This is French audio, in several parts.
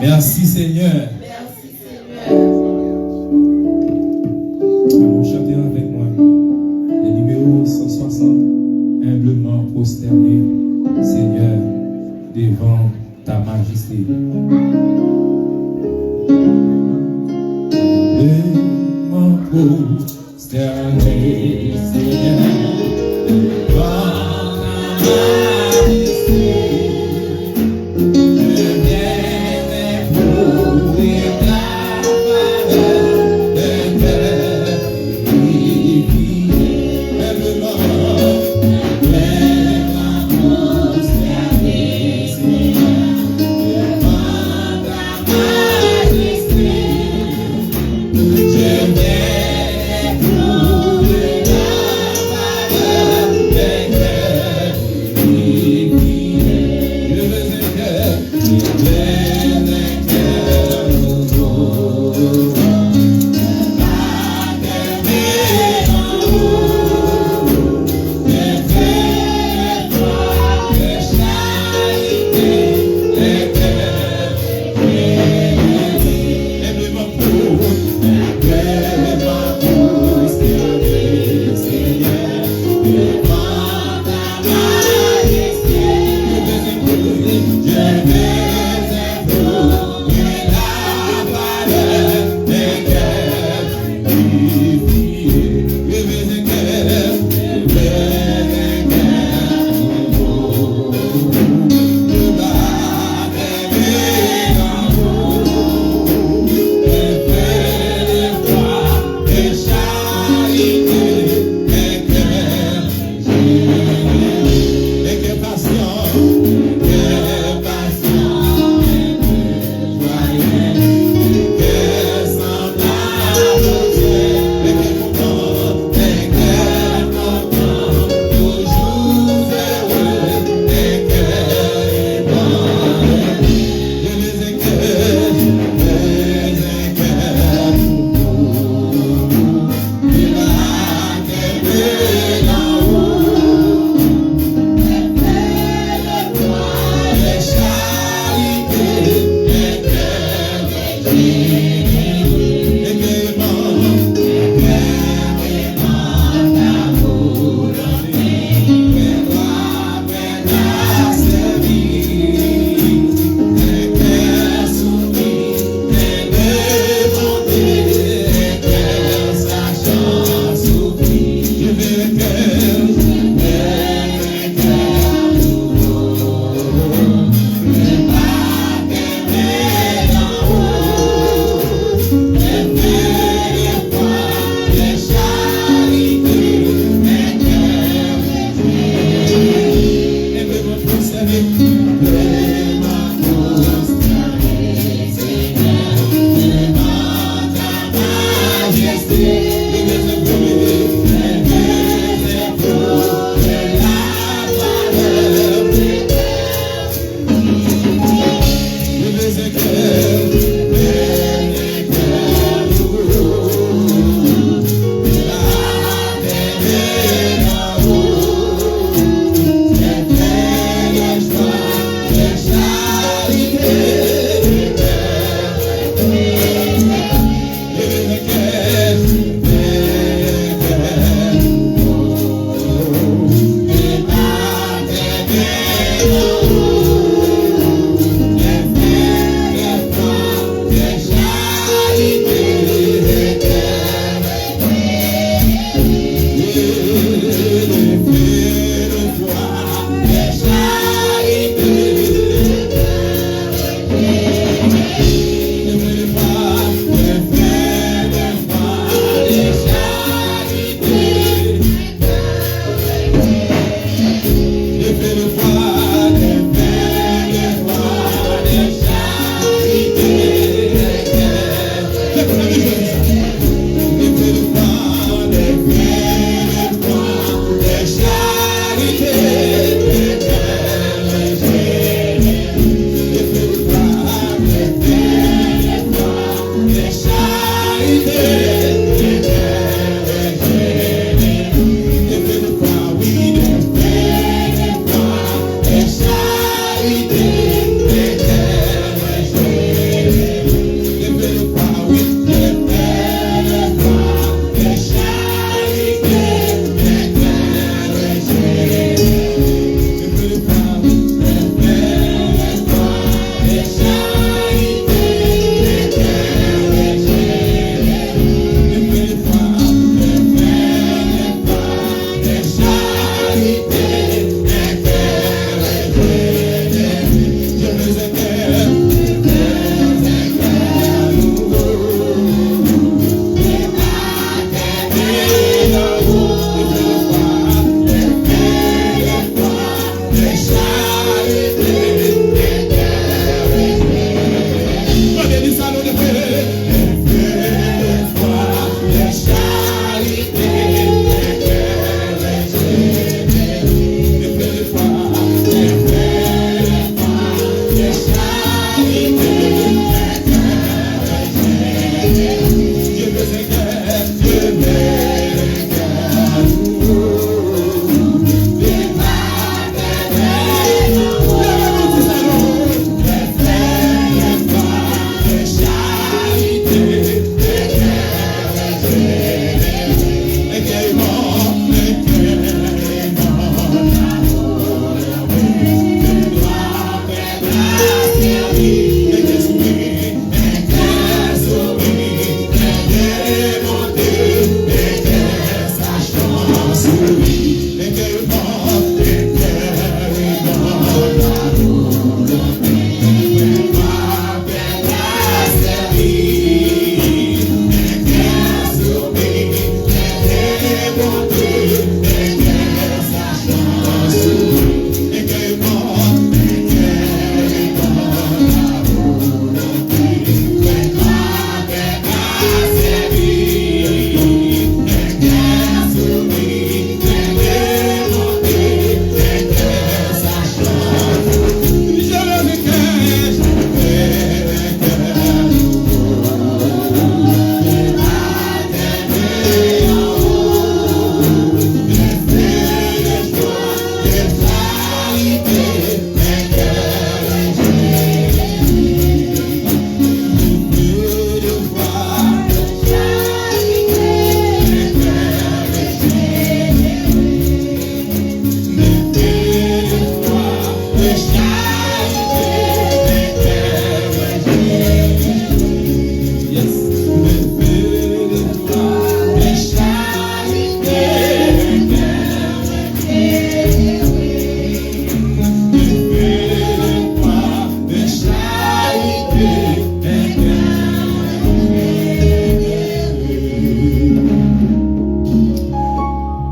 Merci Seigneur. Allons chanter avec moi le numéro 160, humblement prosterné, Seigneur, devant ta majesté. Humblement prosterné, Seigneur, devant ta majesté.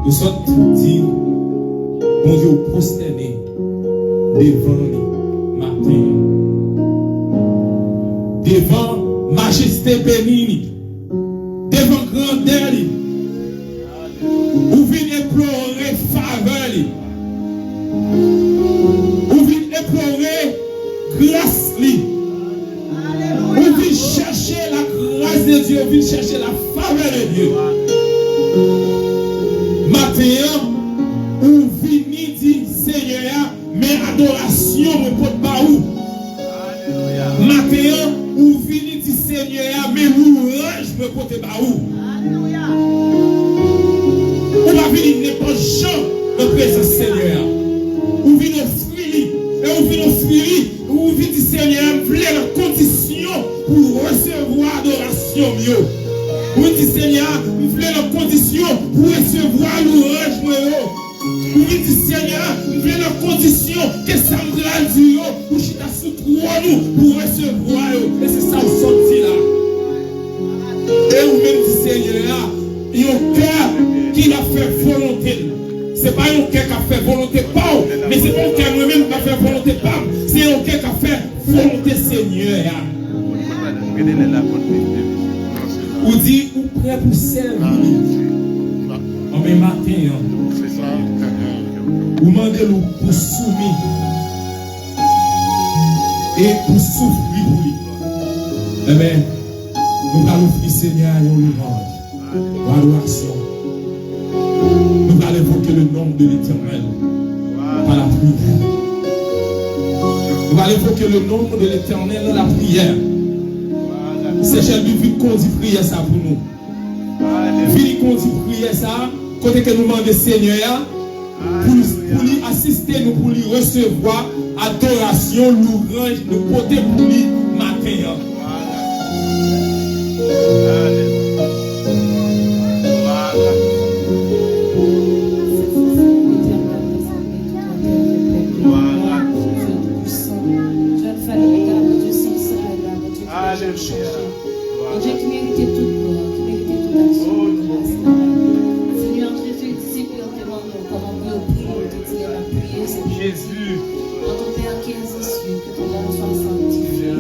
Nous sommes tous dit, mon Dieu, prosterné devant lui, matin. Devant majesté bénie, devant grandeur, où vient implorer faveur, où vient implorer grâce, où vient chercher la grâce de Dieu, où vient chercher la faveur de Dieu. Matin, où vient dire Seigneur, mais adoration me porte pas où. Matin, où vient dire Seigneur, mais louange me porte pas où. Où va venir n'importe Jean de présence Seigneur. Où vient offrir, et où vient offrir, où vient dire Seigneur, me plaît la condition pour recevoir adoration mieux. Où dit Seigneur, me plaît la condition pour recevoir louange mieux. Où dit Seigneur, me plaît la condition que ça me grandit pour que je sous nous pour recevoir. Et c'est ça où sorti là. Et où même dit Seigneur, il y a un cœur qui a fait volonté. Ce n'est pas un cœur qui a fait volonté pas, mais c'est un cœur moi-même qui a fait volonté pas. C'est un cœur qui a fait volonté Seigneur. Ou dit, ou prêt pour servir. En même matin, ou demandez-le pour soumettre et pour souffrir pour lui. Eh bien, nous allons offrir Seigneur une louange, une adoration. Nous allons évoquer le nom de l'Éternel par la prière. Nous allons évoquer le nom de l'Éternel dans la prière. Seigneur, lui, vite qu'on dit prière ça pour nous. Vite qu'on dit prière ça, côté que nous demandons Seigneur, pour lui assister, nous pour lui recevoir adoration, louange, nous porter pour lui matin. Dieu qui méritait toute gloire, qui méritait toute action. Seigneur Jésus, disciples, on demande comment on peut prier, te dire la prière, c'est Jésus. Notre Père qui est aux cieux, que ton nom soit sanctifié.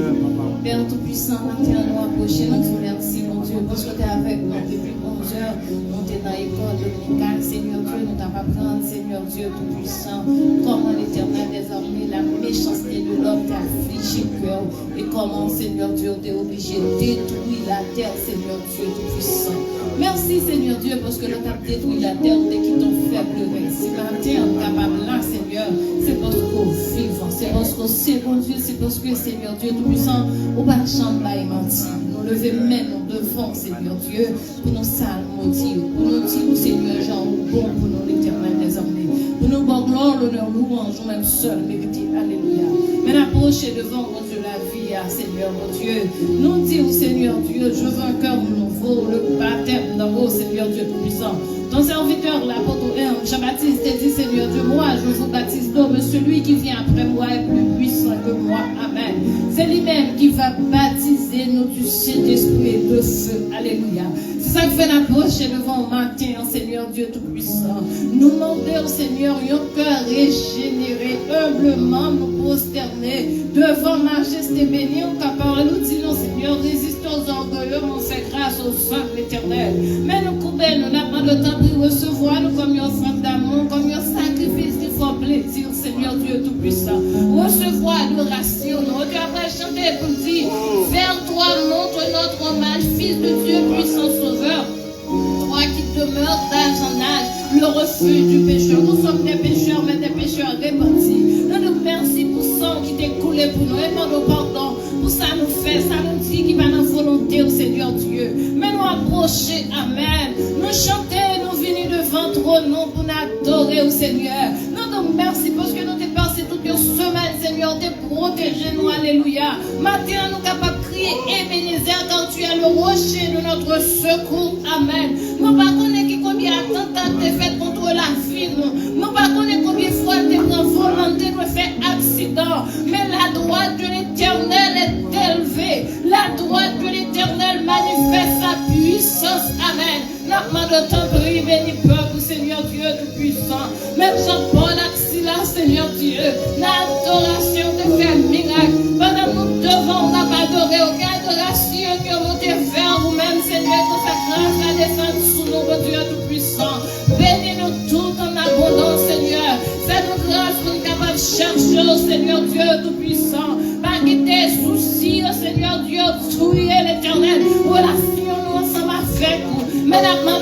Père Tout-Puissant, matin, nous approcher, nous te merci, mon Dieu, parce que tu es avec nous depuis 11 heures. Nous sommes dans l'école dominicale, Seigneur Dieu, nous t'avons apprendre, Seigneur Dieu Tout-Puissant, comment l'Éternel désormais, la méchanceté de l'homme t'a affligé le cœur, et comment, Seigneur Dieu, tu es obligé de détruire la terre, Seigneur Dieu Tout-Puissant. Merci, Seigneur Dieu, parce que l'on t'a détruit la terre dès qu'il t'ont faible. Si matin, on est capable là, Seigneur, c'est parce qu'on vit, c'est parce qu'on sait, mon Dieu, c'est parce que, Seigneur Dieu Tout-Puissant, on va chambre et mentir. Nous lever maintenant devant, Seigneur Dieu, pour nous salmodier, pour nous dire, Seigneur, Jean, bon pour nous, l'Éternel désormais. Pour nous, bon gloire, l'honneur, louange, nous même seul, mériter, alléluia. Mais approcher devant, mon Dieu, la vie, Seigneur, mon Dieu. Nous dire, Seigneur Dieu, je veux un cœur nouveau, le baptême dans vos, Seigneur Dieu Tout-Puissant. Ton serviteur, l'apôtre Jean-Baptiste, te dit, Seigneur Dieu, moi, je vous baptise d'eau, mais celui qui vient après moi est plus puissant que moi. Amen. C'est lui-même qui va baptiser nous du Saint-Esprit et de feu. Alléluia. C'est ça que fait l'approcher devant le matin, Seigneur Dieu Tout-Puissant. Nous demandons au Seigneur un cœur régénéré, humblement nous prosterner devant majesté bénie. Ta parole nous dit, non, Seigneur, résistons aux orgueilleux, on fait grâce au Saint l'Éternel. Mais nous coupons, nous n'avons pas de temps pour recevoir, nous comme une offrande d'amour, comme un sacrifice qui fait plaisir, Seigneur Dieu Tout-Puissant. Recevoir l'adoration, nous après chanter pour dire, vers toi montre notre hommage, Fils de Dieu, puissant Sauveur. Toi qui demeures d'âge en âge, le refuge du pécheur. Nous sommes des pécheurs, mais des pécheurs répentis. Nous nous remercions pour le sang qui t'est coulé pour nous. Et demandons pardon pour ça nous fait, ça nous dit qu'il va notre volonté au Seigneur Dieu. Mais nous approcher, Amen. Nous chanter, nous venir devant ton nom pour nous adorer au Seigneur. Nous nous remercions parce que nous t'es passé toute une semaine, Seigneur, t'es protégé nous, alléluia. Matin, nous capables de crier, Ebenezer, quand tu es le rocher de notre secours, Amen. Nous ne connaissons pas combien d'attentats t'es fait contre la vie, nous ne connaissons pas combien de fois t'es en volonté de faire accident, mais la droite de l'Éternel est élevée, la droite de l'Éternel manifeste sa puissance, Amen. Notre de temps pour y bénir peuple, Seigneur. Seigneur Dieu Tout-Puissant. Même Jean-Paul Axila, Seigneur Dieu, l'adoration de faire miracle. Pendant nous devons n'a pas adoré, aucune adoration qui a monté vers vous-même, Seigneur, que sa grâce a descendu sous nous, mon Dieu Tout-Puissant. Bénis-nous tout en abondance, Seigneur. Fais-nous grâce pour nous capables de chercher, oh Seigneur Dieu Tout-Puissant. Pas quitter soucis, oh Seigneur Dieu, trouiller l'Éternel. Relation-nous ensemble avec vous. Mais la main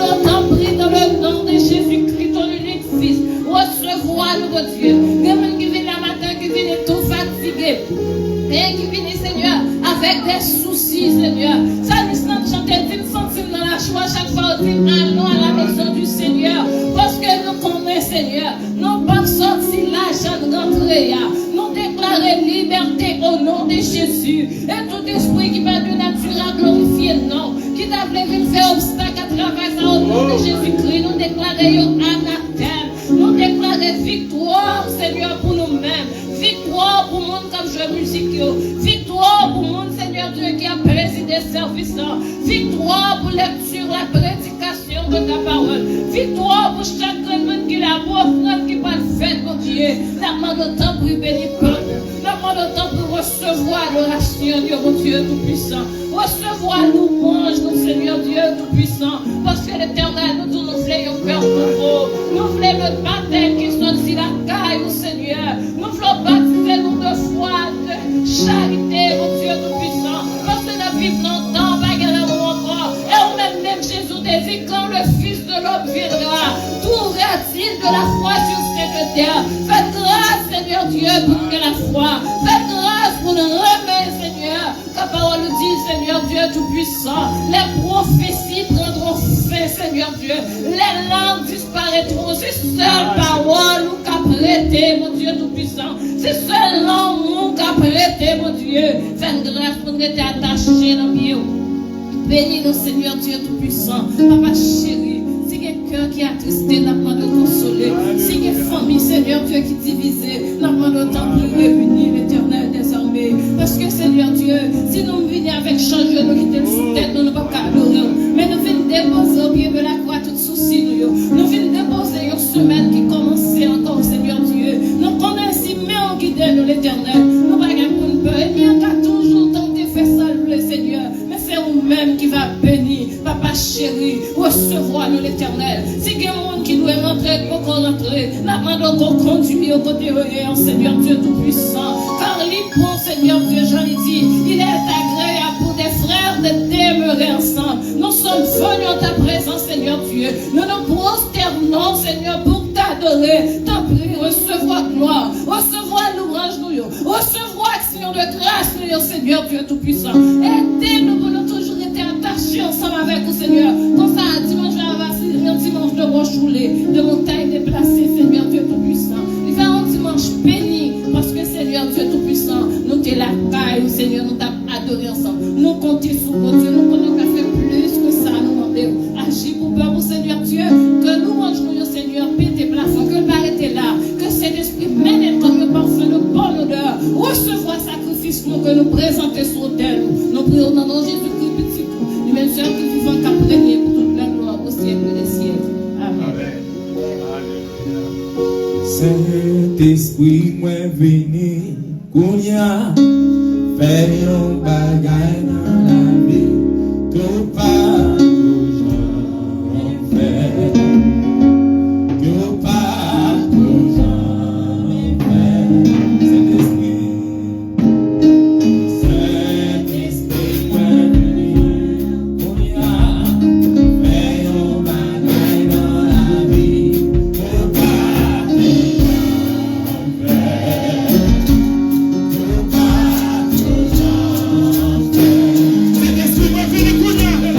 prie dans le nom de Jésus-Christ, ton unique Fils. Recevoir-nous, mon Dieu. Des gens qui viennent la matin, qui viennent tout fatigués. Et qui viennent, Seigneur, avec des soucis, Seigneur. Ça nous chanter, nous sentir dans la joie chaque fois, allons à la maison du Seigneur. Parce que nous connaissons, Seigneur, nous pas sortir l'argent d'entrée. Nous déclarer liberté au nom de Jésus. Et tout esprit qui va de nature à glorifier, non. Qui t'a voulu faire obstacle à travers ça au nom de Jésus-Christ. Nous déclarons anathème. Nous déclarons victoire, Seigneur, pour nous-mêmes. Victoire pour le monde comme je musique. Victoire pour le monde, Seigneur Dieu, qui a présidé ce service. Victoire pour lecture, la prédication de ta parole. Victoire pour chaque monde qui l'a offrande, qui va le faire, mon Dieu. La main de temps pour bénir peuple. La main de temps pour recevoir l'oration, Dieu, mon Dieu Tout-Puissant. Recevoir louange, nous, Seigneur Dieu Tout-Puissant. Parce que l'Éternel, nous voulons un cœur nouveau. Nous voulons le baptême qui soit ici la caille, Seigneur. Nous voulons baptiser nous de foi, de charité, mon Dieu Tout-Puissant. Parce que nous vivons longtemps, pas qu'il y a encore. Et au même Jésus te dit, quand le Fils de l'homme viendra, trouvera-t-il de la foi sur cette terre? Faites grâce, Seigneur Dieu, pour que la foi. Faites grâce pour le remède, Seigneur. Ta parole nous dit, Seigneur Dieu Tout-Puissant, les prophéties prendront fin, Seigneur Dieu. Les langues disparaîtront. C'est seule parole nous qu'a prêté, mon Dieu Tout-Puissant. C'est seule langue nous qu'a prêté, mon Dieu. Faites grâce pour nous être attachés dans le milieu. Bénis-nous, Seigneur Dieu Tout-Puissant. Papa chéri, si il y a un cœur qui est attristé, n'a pas de consoler. Si il y a une famille, Seigneur Dieu, qui est divisée, n'a pas de temps pour réunir l'Éternel des armées. Parce que, Seigneur Dieu, si nous venons avec changer, nous quittons sous tête, nous ne pouvons pas adorer. Mais nous venons déposer au pied de la croix tout souci. Nous venons déposer une semaine qui commençait encore, Seigneur Dieu. Nous connaissons, mais on guide nous l'Éternel. Nous ne pouvons pas nous peur. Et bien, on a toujours tenté de faire saluer, Seigneur. Mais c'est vous-même qui va bénir, Papa chéri, recevoir nous l'Éternel. Si il y a un monde qui doit rentrer, pour qu'on rentre, la main qu'on conduit au côté de Seigneur Dieu Tout-Puissant. Car bon, Seigneur Dieu, j'en ai dit, il est agréable pour des frères de demeurer ensemble. Nous sommes venus en ta présence, Seigneur Dieu. Nous nous prosternons, Seigneur, pour t'adorer. T'en prie, recevoir gloire, recevoir l'ouvrage, nous, recevoir action de grâce, nous, Seigneur Dieu Tout-Puissant. Aidez-nous pour nous toujours être attachés ensemble avec vous, Seigneur. Comme ça, dimanche à Vassili, un dimanche de rochoulé, de montagne déplacée, Seigneur Dieu Tout-Puissant. Il va un dimanche béni, parce que Seigneur Dieu Tout-Puissant, nous t'es la taille, Seigneur, nous t'avons adoré ensemble. Nous comptons sur vous, Dieu, nous comptons qu'à faire plus que ça, nous demandons. Agis pour peur, Seigneur Dieu, que nous mangeons, Seigneur, pété plafond, que le bar était là, que cet esprit mène comme le parfum de bonne odeur, recevoir sacrifice pour que nous présenter sur l'autel. Nous prions dans le nom de Jésus-Christ, petit coup, les mêmes sœurs qui vivent en caprénie pour toute la gloire au siècle des siècles. Amen. Saint-Esprit, moi venu, Kounia, fais un bagay dans la vie, tout pas toujours fait, tout pas toujours fait. Saint-Esprit, moi venu, Kounia, fais un bagay dans la vie, tout pas toujours fait. Saint-Esprit, moi venu, Kounia.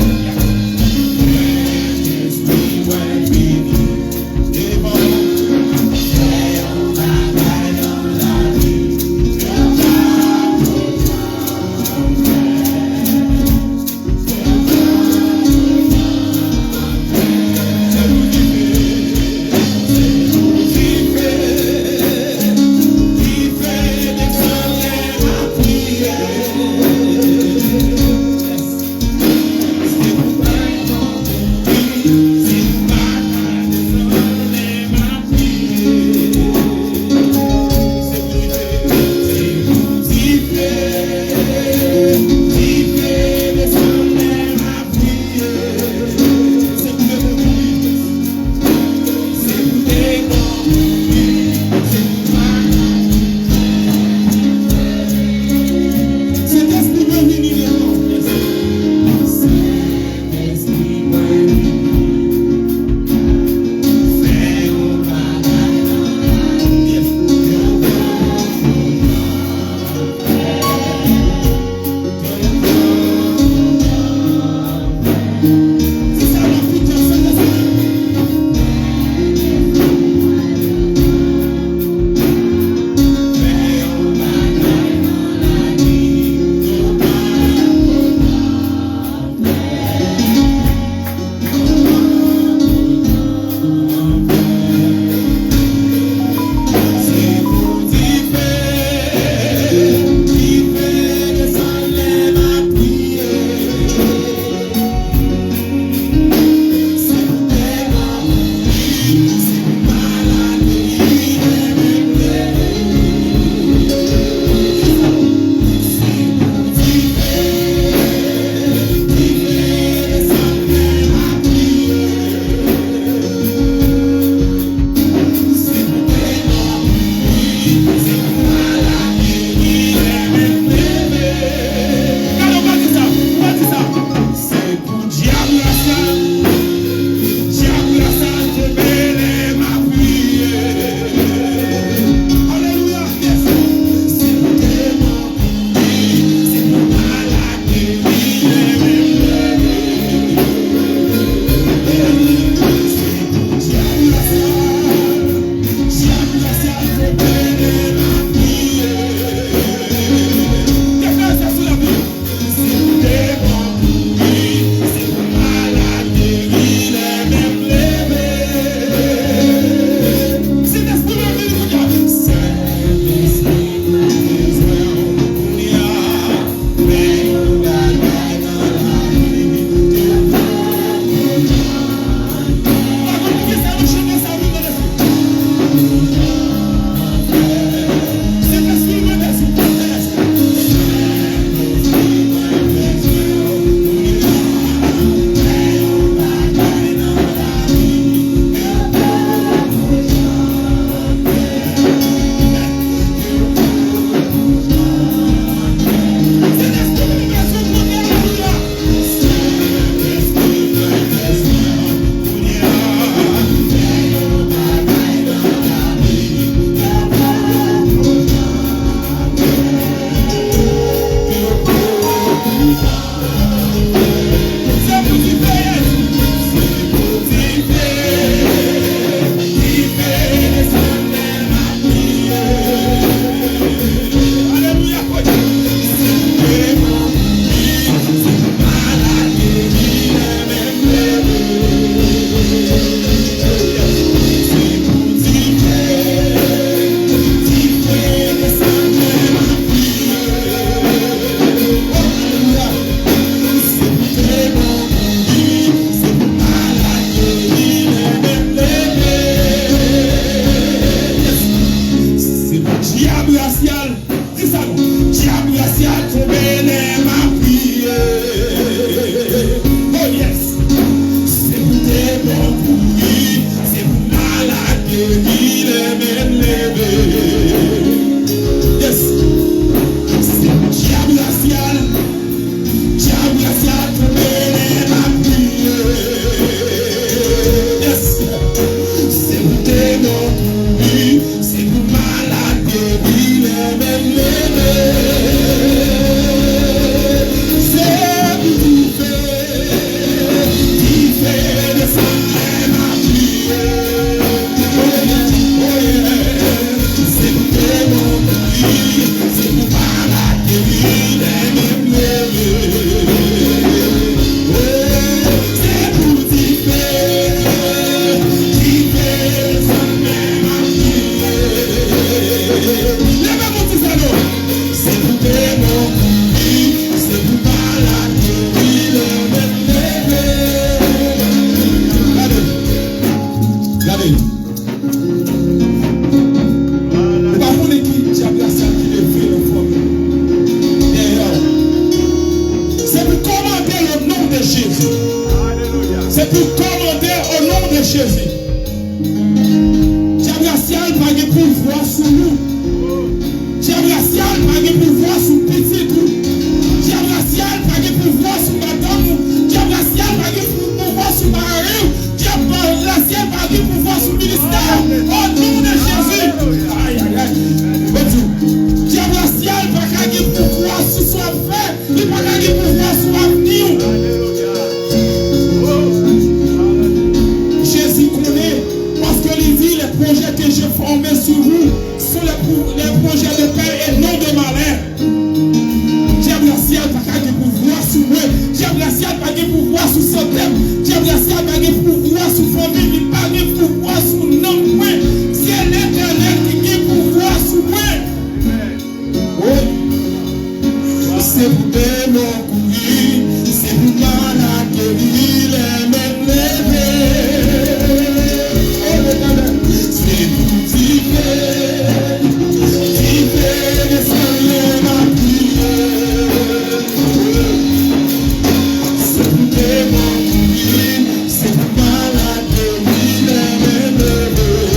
Jésus. Diable racial pas de pouvoir sur nous. Diable racial pas de pouvoir sur petit tout. Diable racial pas de pouvoir sur madame. Diable racial pas de pouvoir sur mari. Diable racial pas de pouvoir sur ministère. Au nom de Jésus. Aïe aïe aïe. Diable racial pas de pouvoir sur son fait. Il pas de pouvoir sur l'avenir. Jésus connaît parce que il dit les projets que j'ai formés sur vous sont les projets de paix et non de malheur. Diable la ciel pas de pouvoir sur moi. Diable la ciel pas de pouvoir sur son thème. Diable la ciel pas de pouvoir sur famille. Il pas de pouvoir sur nom. C'est l'Éternel qui a pouvoir sur moi. C'est pour des mots courir, c'est pour mal acquérir les mêmes levées. C'est pour vivre, descendre ma prière. C'est pour des mots courir, c'est pour mal acquérir les mêmes levées.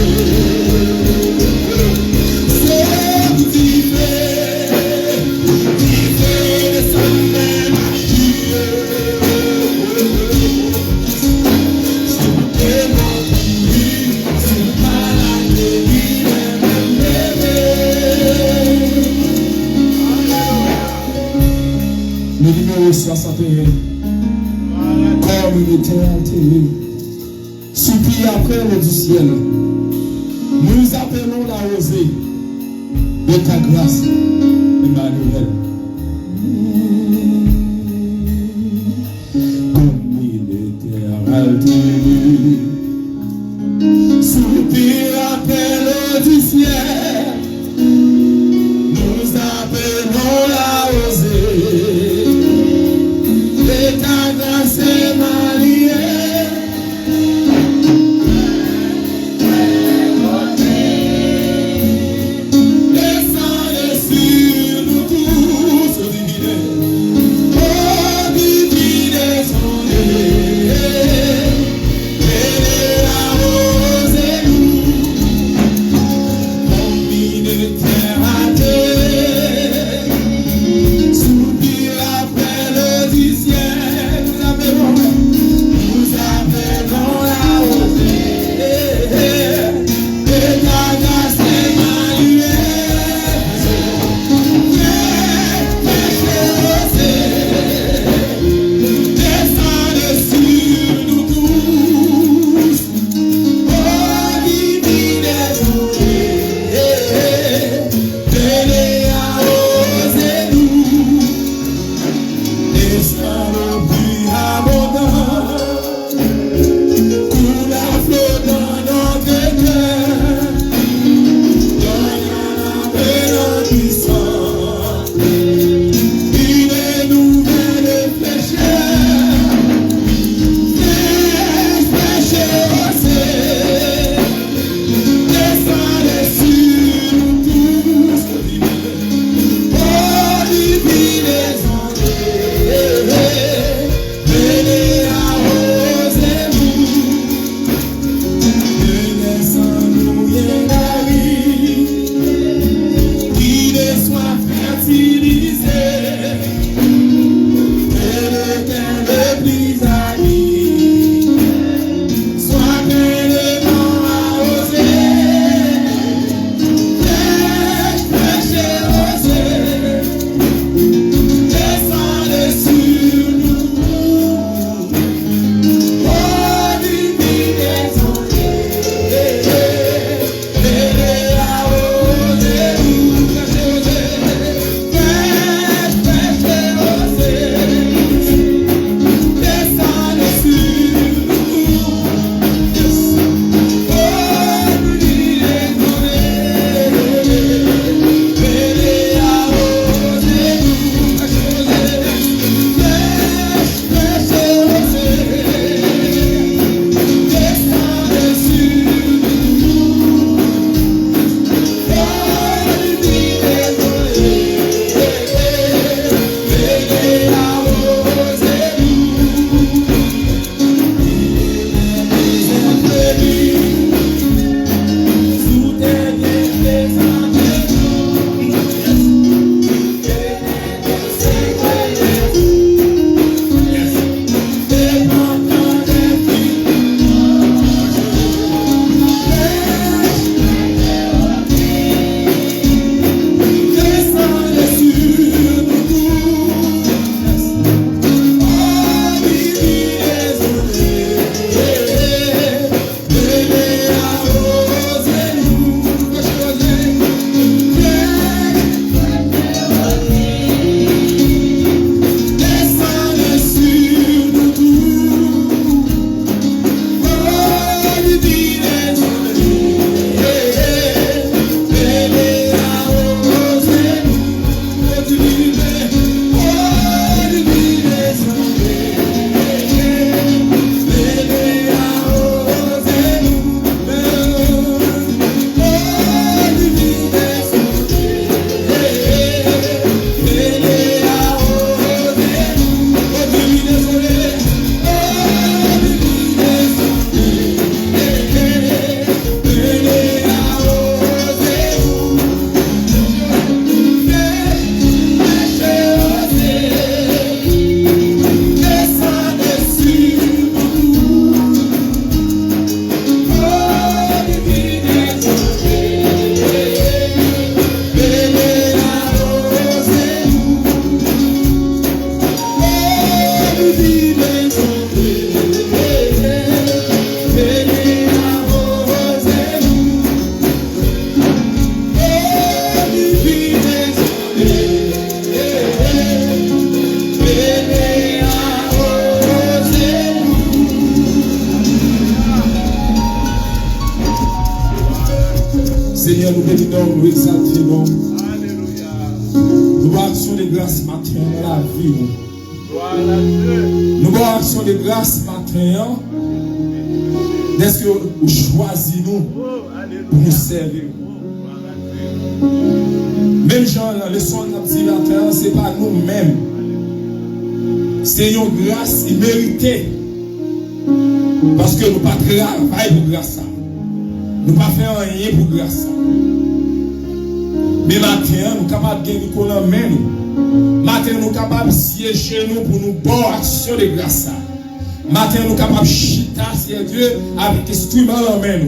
C'est pour vivre. Le numéro 61, communauté altérée, supplie après le du ciel. Nous appelons la rosée de ta grâce, Emmanuel. Communauté altérée, supplie après le du ciel. Nous appelons la rosée. Ta grâce est mariée. Descendez sur nous tous. Seigneur, nous bénissons, nous exaltons. Nous avons action de grâce matin dans la vie. Nous avons action de grâce matin. Est-ce que vous choisissez nous pour nous servir? Même Jean, dans le son de matin, ce n'est pas nous-mêmes. C'est une grâce imméritée. Parce que nous ne pas travailler pour grâce. Nous ne pas faire rien pour grâce. Mais matin, nous sommes capables de gagner qu'on emmène. Matin, nous sommes capables de siéger nous pour nous bonne action de grâce. Matin, nous sommes capables de chiter, c'est Dieu, avec instrument en main.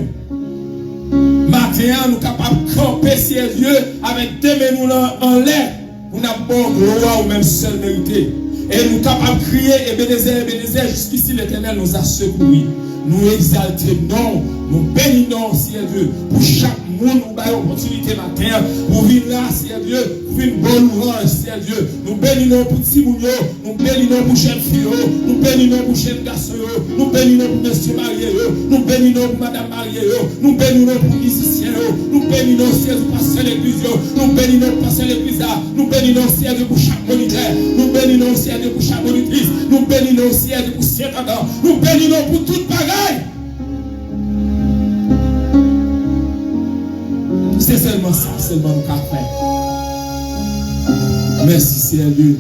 Matin, nous sommes capables de camper, c'est Dieu, avec deux mains en l'air. Pour nous bonne gloire ou même seul mérité. Et nous sommes capables de crier, Ebenezer, jusqu'ici l'éternel nous a secouru. Nous exaltons, nous bénissons, Seigneur Dieu, pour chaque monde, nous avons l'opportunité matin, pour venir là, Seigneur Dieu, pour une bonne louange, Seigneur Dieu. Nous bénissons pour Timounio, nous bénissons pour jeune fille, nous bénissons pour jeune garçon, nous bénissons pour monsieur marié, nous bénissons pour madame mariée, nous bénissons pour musicien, nous bénissons, Seigneur Dieu, pour passer l'église, nous bénissons pour passer l'église, nous bénissons, Seigneur Dieu, pour chaque moniteur, nous bénissons, Seigneur Dieu, pour chaque monitrice, nous bénissons, Seigneur Dieu, pour Saint-Adam, nous bénissons pour toute bagaille. C'est seulement ça, seulement nous avons fait. Merci, Seigneur Dieu.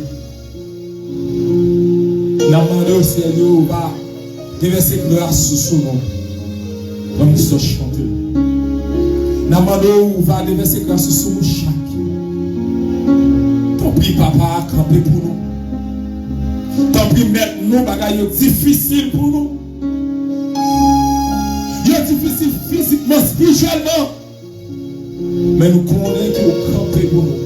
Nous demandons, Seigneur Dieu, on va déverser grâce sur nous. Comme nous sommes chantés. Nous demandons, on va déverser grâce sur nous chaque. Tant pis, papa, camper pour nous. Tant pis, mettre nos bagailles difficiles pour nous. Il est difficile physiquement, spirituellement. Mais nous connaissons qu'il faut camper pour nous.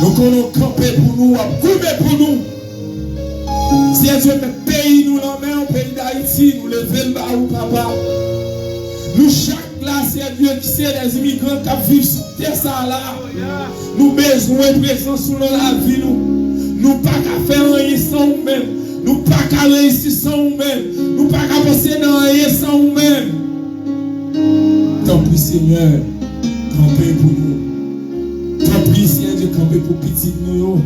Nous connaissons camper pour nous, couper pour nous. Si Dieu met pays nous la main au pays d'Haïti, nous levons le bas au papa. Nous chaque classe, c'est Dieu qui sait les immigrants qui vivent sur terre ça là. Nous besoin de présence sur la vie nous. Nous pas qu'à faire rien sans nous-mêmes. Nous pas qu'à réussir sans nous-mêmes. Nous pas qu'à passer dans rien sans nous-mêmes. Tant pis Seigneur. Camper pour nous. Tant pis, Seigneur Dieu, camper pour petit nous.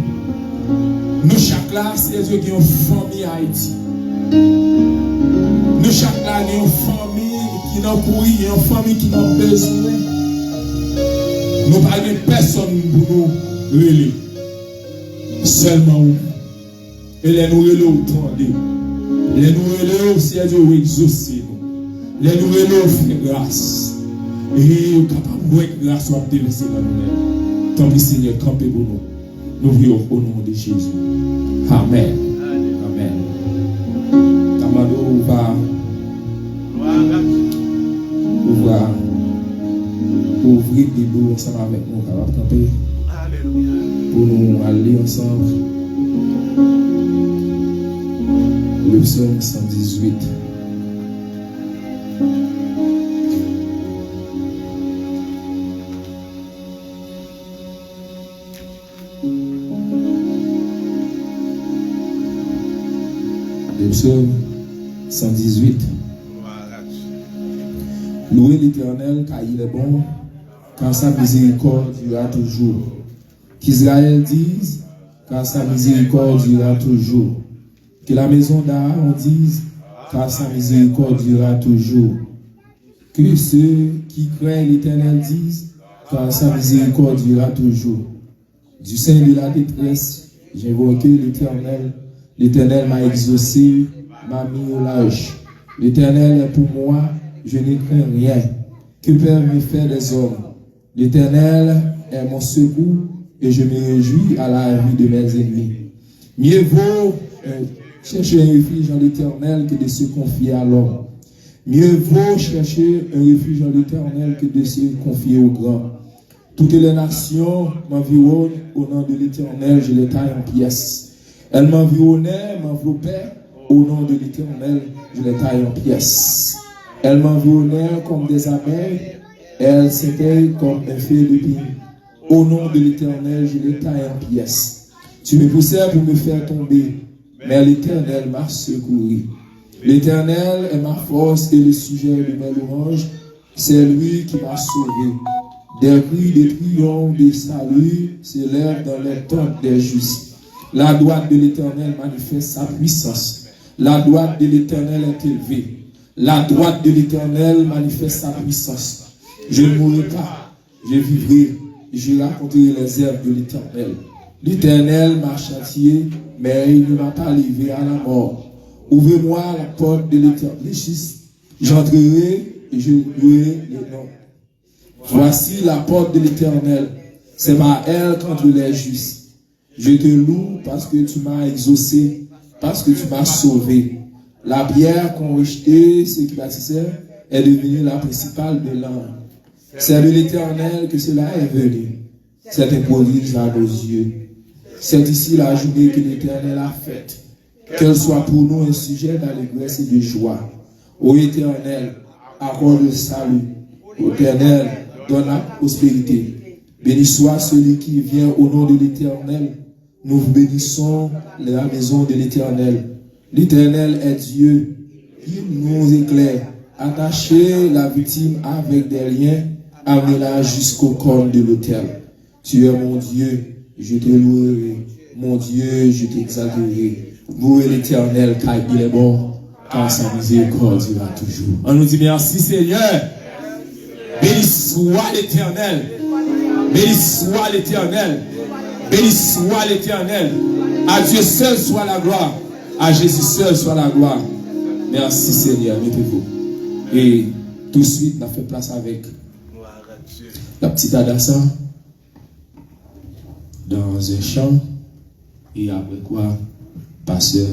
Nous, chaque là, Seigneur Dieu, qui ont une famille à Haïti. Nous, chaque là, qui ont une famille qui n'a pas une famille qui n'a besoin. Nous pas de personne pour nous relayer. Seulement nous. Et les nous relayer autant de. Les nous relayer, Seigneur Dieu, exaucer nous. Les nous relayer, faire grâce. Et nous sommes capables de grâce à déverser dans nous. Tant pis, Seigneur, campez pour nous. Nous prions au nom de Jésus. Amen. Amen. Tamado va ouvrir les dos ensemble avec nous, capable de camper. Pour nous aller ensemble. Le psaume 118. Psaume 118. Louez l'Éternel car il est bon, car sa miséricorde durera toujours. Qu'Israël dise, car sa miséricorde durera toujours. Que la maison d'Aaron dise, car sa miséricorde durera toujours. Que ceux qui craignent l'Éternel disent, car sa miséricorde durera toujours. Du sein de la détresse, j'ai invoqué l'Éternel. L'Éternel m'a exaucé, m'a mis au large. L'Éternel est pour moi, je ne crains rien. Que peuvent me faire les hommes? L'Éternel est mon secours et je me réjouis à la vie de mes ennemis. Mieux vaut chercher un refuge en l'Éternel que de se confier à l'homme. Mieux vaut chercher un refuge en l'Éternel que de se confier au grand. Toutes les nations m'environnent, au nom de l'Éternel, je les taille en pièces. Elles m'environnaient, m'enveloppaient, au nom de l'Éternel, je les taille en pièces. Elles m'environnaient comme des abeilles, elles s'étaient comme un feu de pin. Au nom de l'Éternel, je les taille en pièces. Tu me poussais pour me faire tomber, mais l'Éternel m'a secouru. L'Éternel est ma force et le sujet de mes louanges, c'est lui qui m'a sauvé. Des cris de triomphe, de salut s'élèvent dans les tentes des justes. La droite de l'Éternel manifeste sa puissance. La droite de l'Éternel est élevée. La droite de l'Éternel manifeste sa puissance. Je ne mourrai pas, je vivrai, je raconterai les œuvres de l'Éternel. L'Éternel m'a châtié, mais il ne m'a pas livré à la mort. Ouvrez-moi la porte de l'Éternel. J'entrerai et je louerai le nom. Voici la porte de l'Éternel. C'est par elle qu'entre les justes. Je te loue parce que tu m'as exaucé, parce que tu m'as sauvé. La pierre qu'ont rejetée ceux qui bâtissaient est devenue la principale de l'âme. C'est de l'Éternel que cela est venu. C'est un prodige à nos yeux. C'est ici la journée que l'Éternel a faite. Qu'elle soit pour nous un sujet d'allégresse et de joie. Ô Éternel, accorde le salut. Ô Éternel, donne la prospérité. Béni soit celui qui vient au nom de l'Éternel. Nous vous bénissons la maison de l'Éternel. L'Éternel est Dieu. Il nous éclaire. Attachez la victime avec des liens. Amenez-la jusqu'au corps de l'autel. Tu es mon Dieu, je te louerai. Mon Dieu, je t'exalterai. Louez l'Éternel, car il est bon, car sa miséricorde durera toujours. On nous dit merci Seigneur. Béni soit l'Éternel. Béni soit l'Éternel. Béni soit l'Éternel. À Dieu seul soit la gloire. À Jésus seul soit la gloire. Merci Seigneur. Mettez-vous. Et tout de suite, on a fait place avec la petite Adassa dans un champ. Et après quoi, pasteur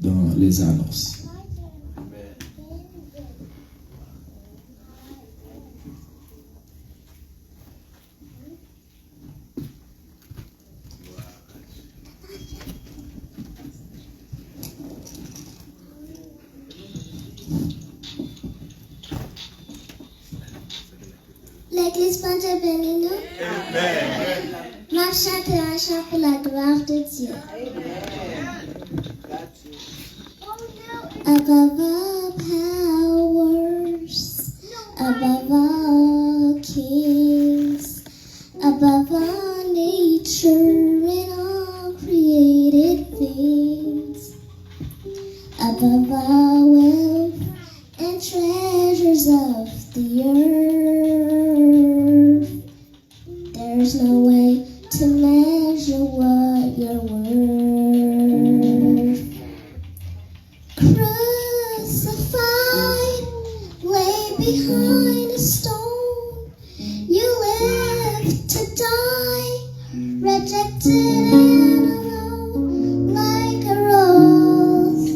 dans les annonces. L'Église Ponte bénit nous. M'a chanté un chant pour la gloire de Dieu. Above all powers, above all kings, above all nature and all created things, above all wealth and treasures of the earth, there's no way to measure what you're worth. Crucified, lay behind a stone, you live to die, rejected and alone, like a rose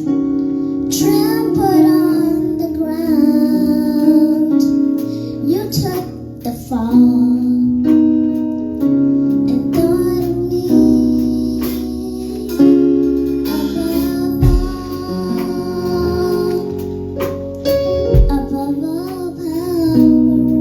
trampled on the ground. You took the fall. Above all powers.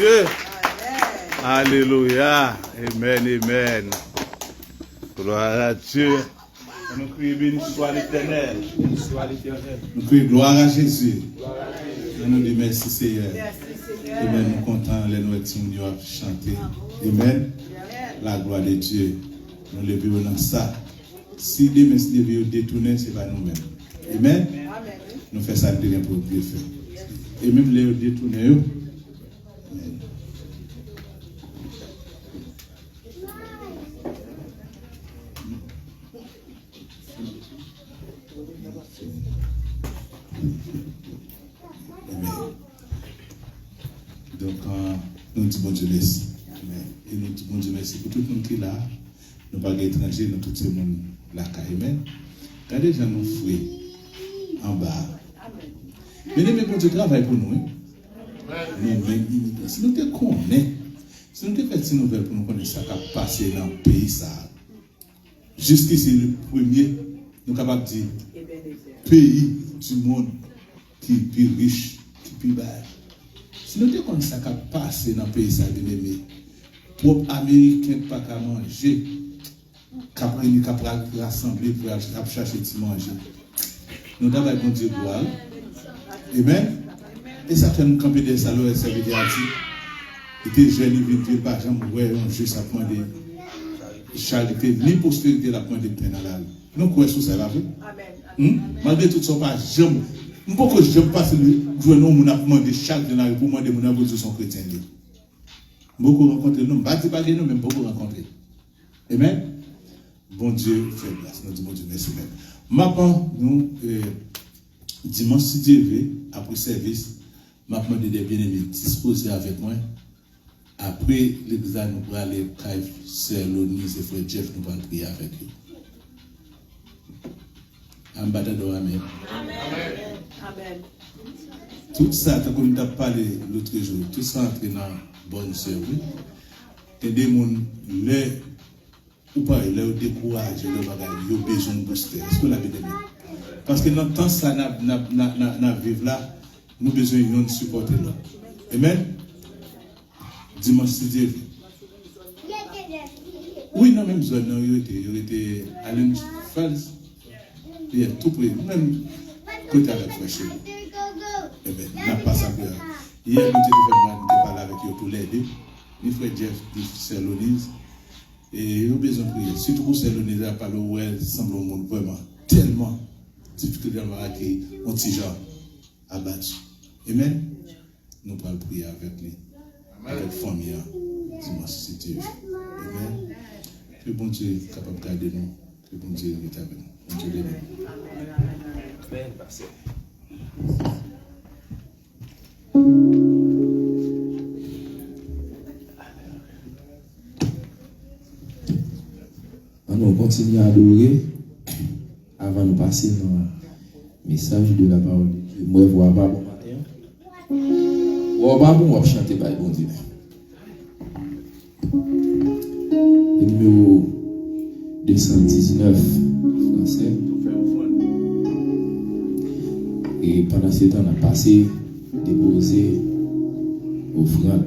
Dieu. Alléluia. Amen, amen. Gloire à Dieu. Nous crions béni soit l'Éternel. Nous crions gloire à Jésus. Nous disons merci Seigneur. Amen. Nous contents les nous chanter. Amen. La gloire de Dieu. Nous levons dans ça. Si demain se devait détourner, ce n'est pas nous-mêmes. Amen. Nous faisons ça de pour Dieu faire. Et même les détourner. Amen. Donc, nous disons bon Dieu merci. Et nous disons bon Dieu merci pour tout le monde qui est là. Nous ne sommes pas étrangers, nous tout le monde là. Amen. Quand les gens nous fouillent en bas. Mais les bon Dieu travaille pour nous. Si nous te connaissons, si nous te faisons une nouvelle pour nous connaître ça qui a passé dans le pays, ça. Jusqu'ici, le premier, nous sommes capables de dire pays du monde qui est plus riche, qui est plus bas. Si nous te connaissons ça qui a passé dans le pays, ça, bien aimé, pour les Américains pas qu'à manger, qui a rassembler pour chercher de manger. Nous devons bon Dieu gloire. Amen. Et ça fait nous camper des salons et servir des artistes. Et des jeunes, ils viennent pas, j'aime voir un jeu, ça prend des charité, ni prospérité, la pointe de peine à la rue. Nous croyons sur ça, va vrai? Malgré tout ça, pas j'aime. Pourquoi je n'aime pas ce gouvernement, on a demandé chaque de la rue pour demander mon avis sur son chrétien. Beaucoup rencontrés, nous, pas nous, même beaucoup rencontrés. Amen. Bon Dieu, fait grâce. Nous disons bon Dieu, merci même. Maintenant, nous, dimanche, si Dieu veut, après service, maintenant, des bien-aimés disposés avec moi. Après l'examen, nous allons aller à Sœur Lonise et Frère Jeff, nous allons prier avec eux. Amen. Amen. Tout ça, comme nous avons parlé l'autre jour, tout ça entre dans la bonne service. Et des gens, ou pas, ils découragent, ils ont besoin de booster. Est-ce que vous l'avez dit? Parce que dans le temps, ça n'a vivre là, nous avons besoin de supporter là. Amen. Dimanche, c'est Dieu. Oui, non, même zone, il était à l'Unifals. Il y a tout près, même côté avec Frère. Eh bien, on n'a pas ça. Hier, nous parlé avec eux pour l'aider. Ni Frère Jeff, ni Sœur Lonise. Et ils ont besoin de prier. Surtout pour Sœur Lonise, elle parle où elle semble au monde vraiment tellement difficile d'avoir acquis un petit genre abattu. Amen. Nous allons prier avec lui, avec la famille. Dimanche, si Dieu veut. Amen. Que bon Dieu est capable de garder nous. Que bon Dieu est avec nous. Bon Dieu est avec nous. Amen. On continue à adorer avant de passer dans le message de la parole de Dieu. Moi, je vois pas bon matin. On va bon chanter par bon Dieu. Le numéro 219 français. Et pendant ce temps, on a passé, déposé offrande.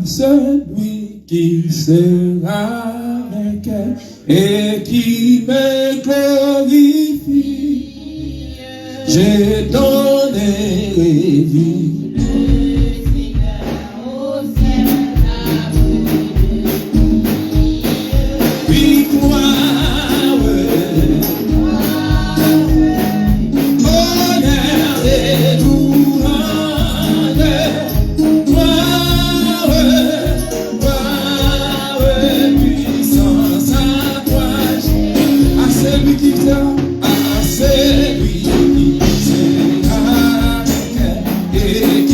Celui qui sera avec elle et qui me glorifie, je donnerai vie. Yeah.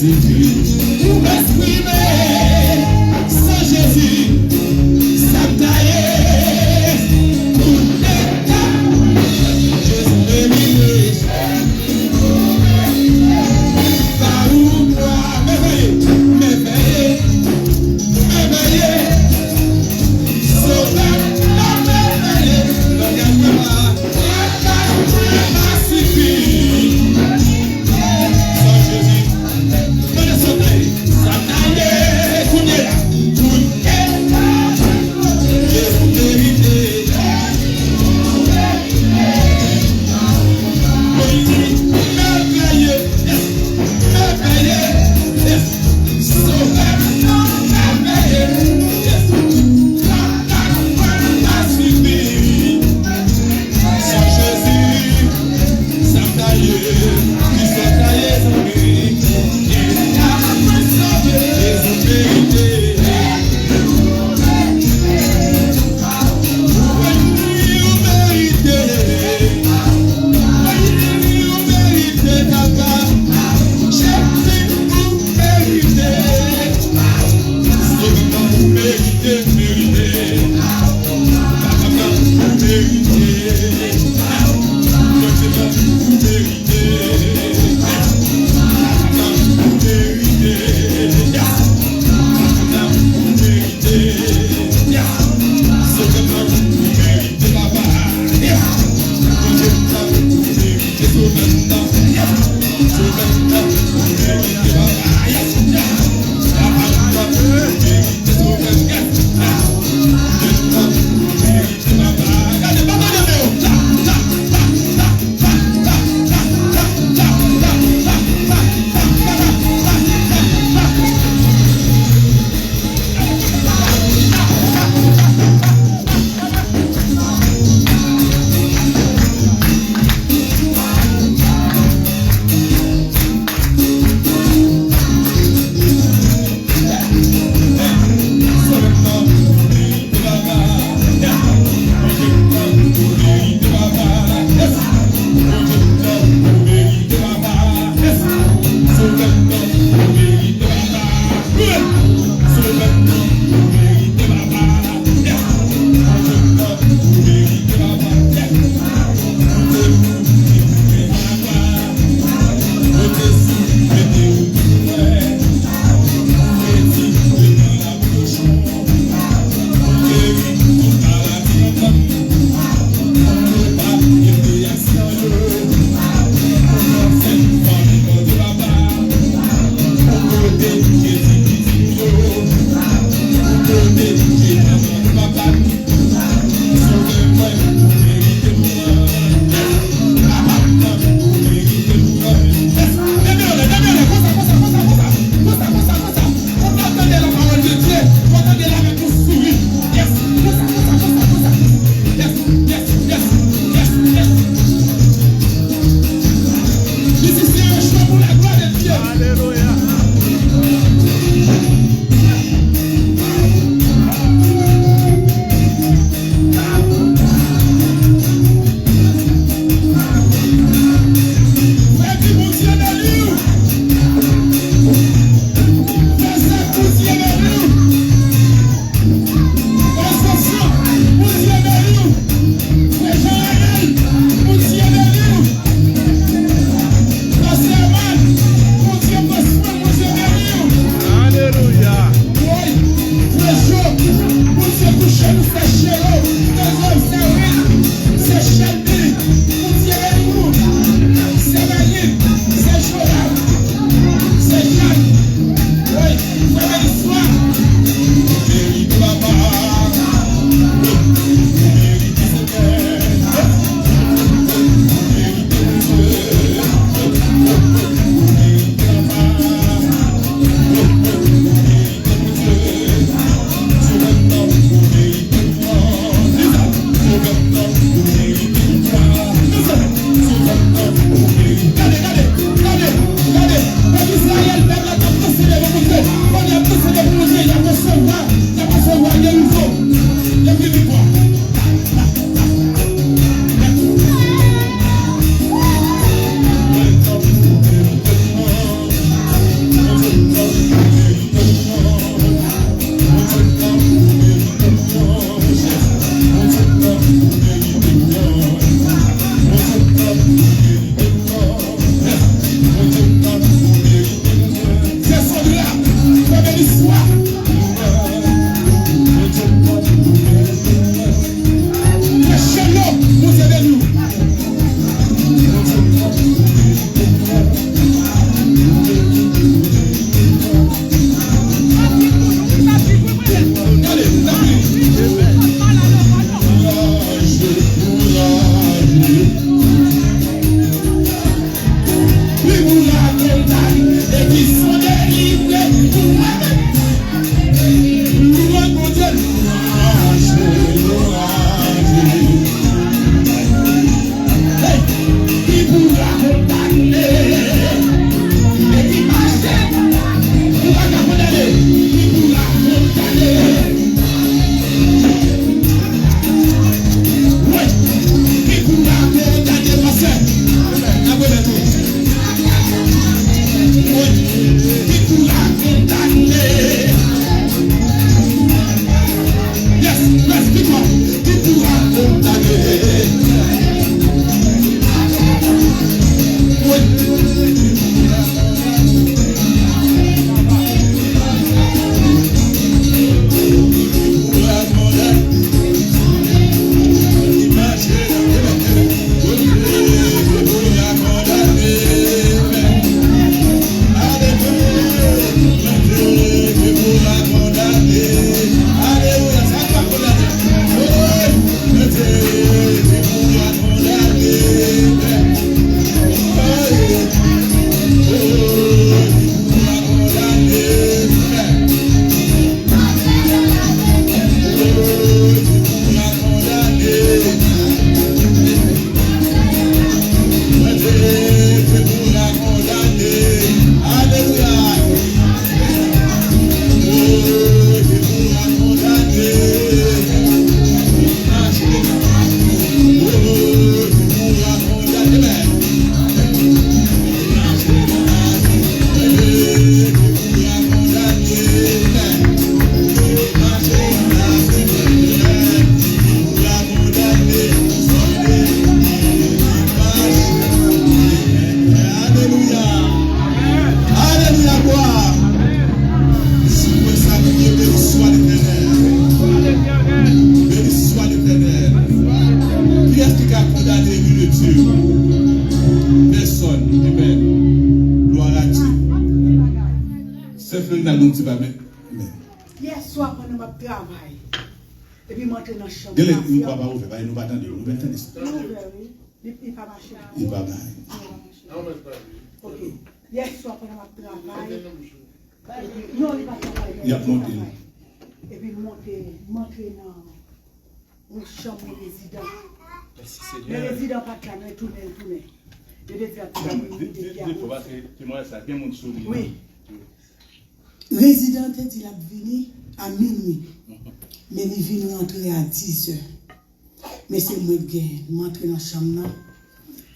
suffit pour m'exprimer. Sans Jésus, ça me taillait pour l'état. Jésus me libère. Par où moi m'éveiller. Sauver, m'éveiller. Regarde-moi, regarde-moi, suffit. Sans Jésus, me sauver, ça taille. que nous allons dire, mais. Hier soir, pendant mon travail, et puis monter dans la chambre. Nous ne pouvons pas ouvrir, nous ne pouvons pas attendre. Nous ne pouvons pas Il ne va pas marcher. Il va marcher. Ok. Hier soir, pendant mon travail, non, il va travailler. Il a monté. Et puis monter dans une chambre de résident. Les résidents pas de tourner. Oui. Résident dit la venu à minuit. Mais il vient rentrer à 10h. Mais c'est moi qui je rentre dans la chambre.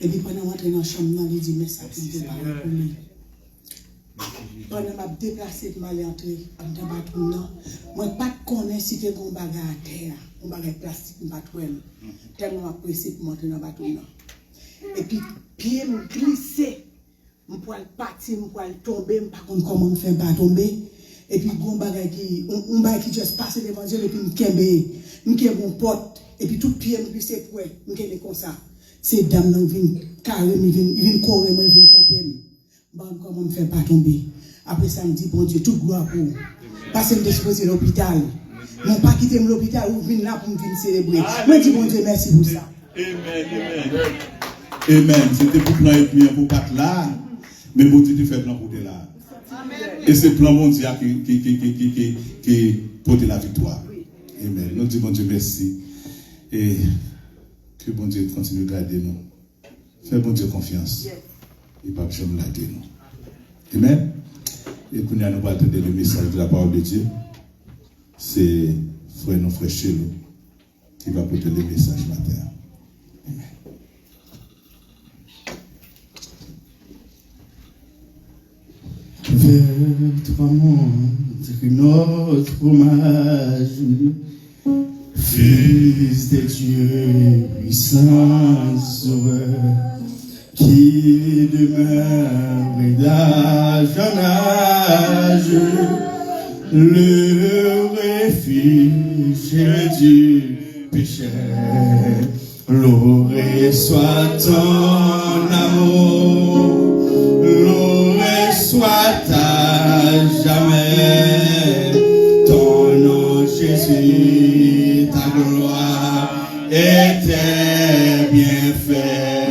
Et puis pendant que je rentre dans la chambre, il dit mais ça qui me parle pour lui. Pendant que je me déplacé pour aller entrer dans le bateau, moi pas connais si tu as un bagage à terre, un bagage plastique dans le bateau. Tellement apprécié pour monter dans le bateau. Et puis, pied me glisser, je peux partir, je peux tomber, je ne sais pas comment je fais pas tomber. Et puis, un bagage qui juste passe devant Dieu, et puis je me mon porte, et puis tout pied me glisse pour elle, je me comme ça. Ces dames viennent carrément, ils viennent courir, ils viennent camper. Comment je ne fais pas tomber. Après ça, je me dis, bon Dieu, toute gloire pour vous. Parce que je me disposé à l'hôpital. Je ne pas quitter l'hôpital, ou venir là pour me célébrer. Je me dis, bon Dieu, merci pour ça. Amen. C'était pour plan et puis pour pas là. Mais bon Dieu, tu fais plan pour te là. Et c'est plan bon Dieu qui porte la victoire. Amen. Nous disons bon Dieu merci. Et que bon Dieu continue de garder nous. Fais bon Dieu confiance. Et pas jamais lâcher nous. Amen. Et qu'on a nous pas attendre le message de la parole de Dieu. C'est frère nos frères chez nous qui va porter le message matin. Amen. Vers toi montre notre hommage, Fils de Dieu, puissant sauveur, qui demeure d'âge en âge, le refuge du péché. Loué soit ton amour, loué soit à jamais ton nom Jésus, ta gloire et tes bienfaits.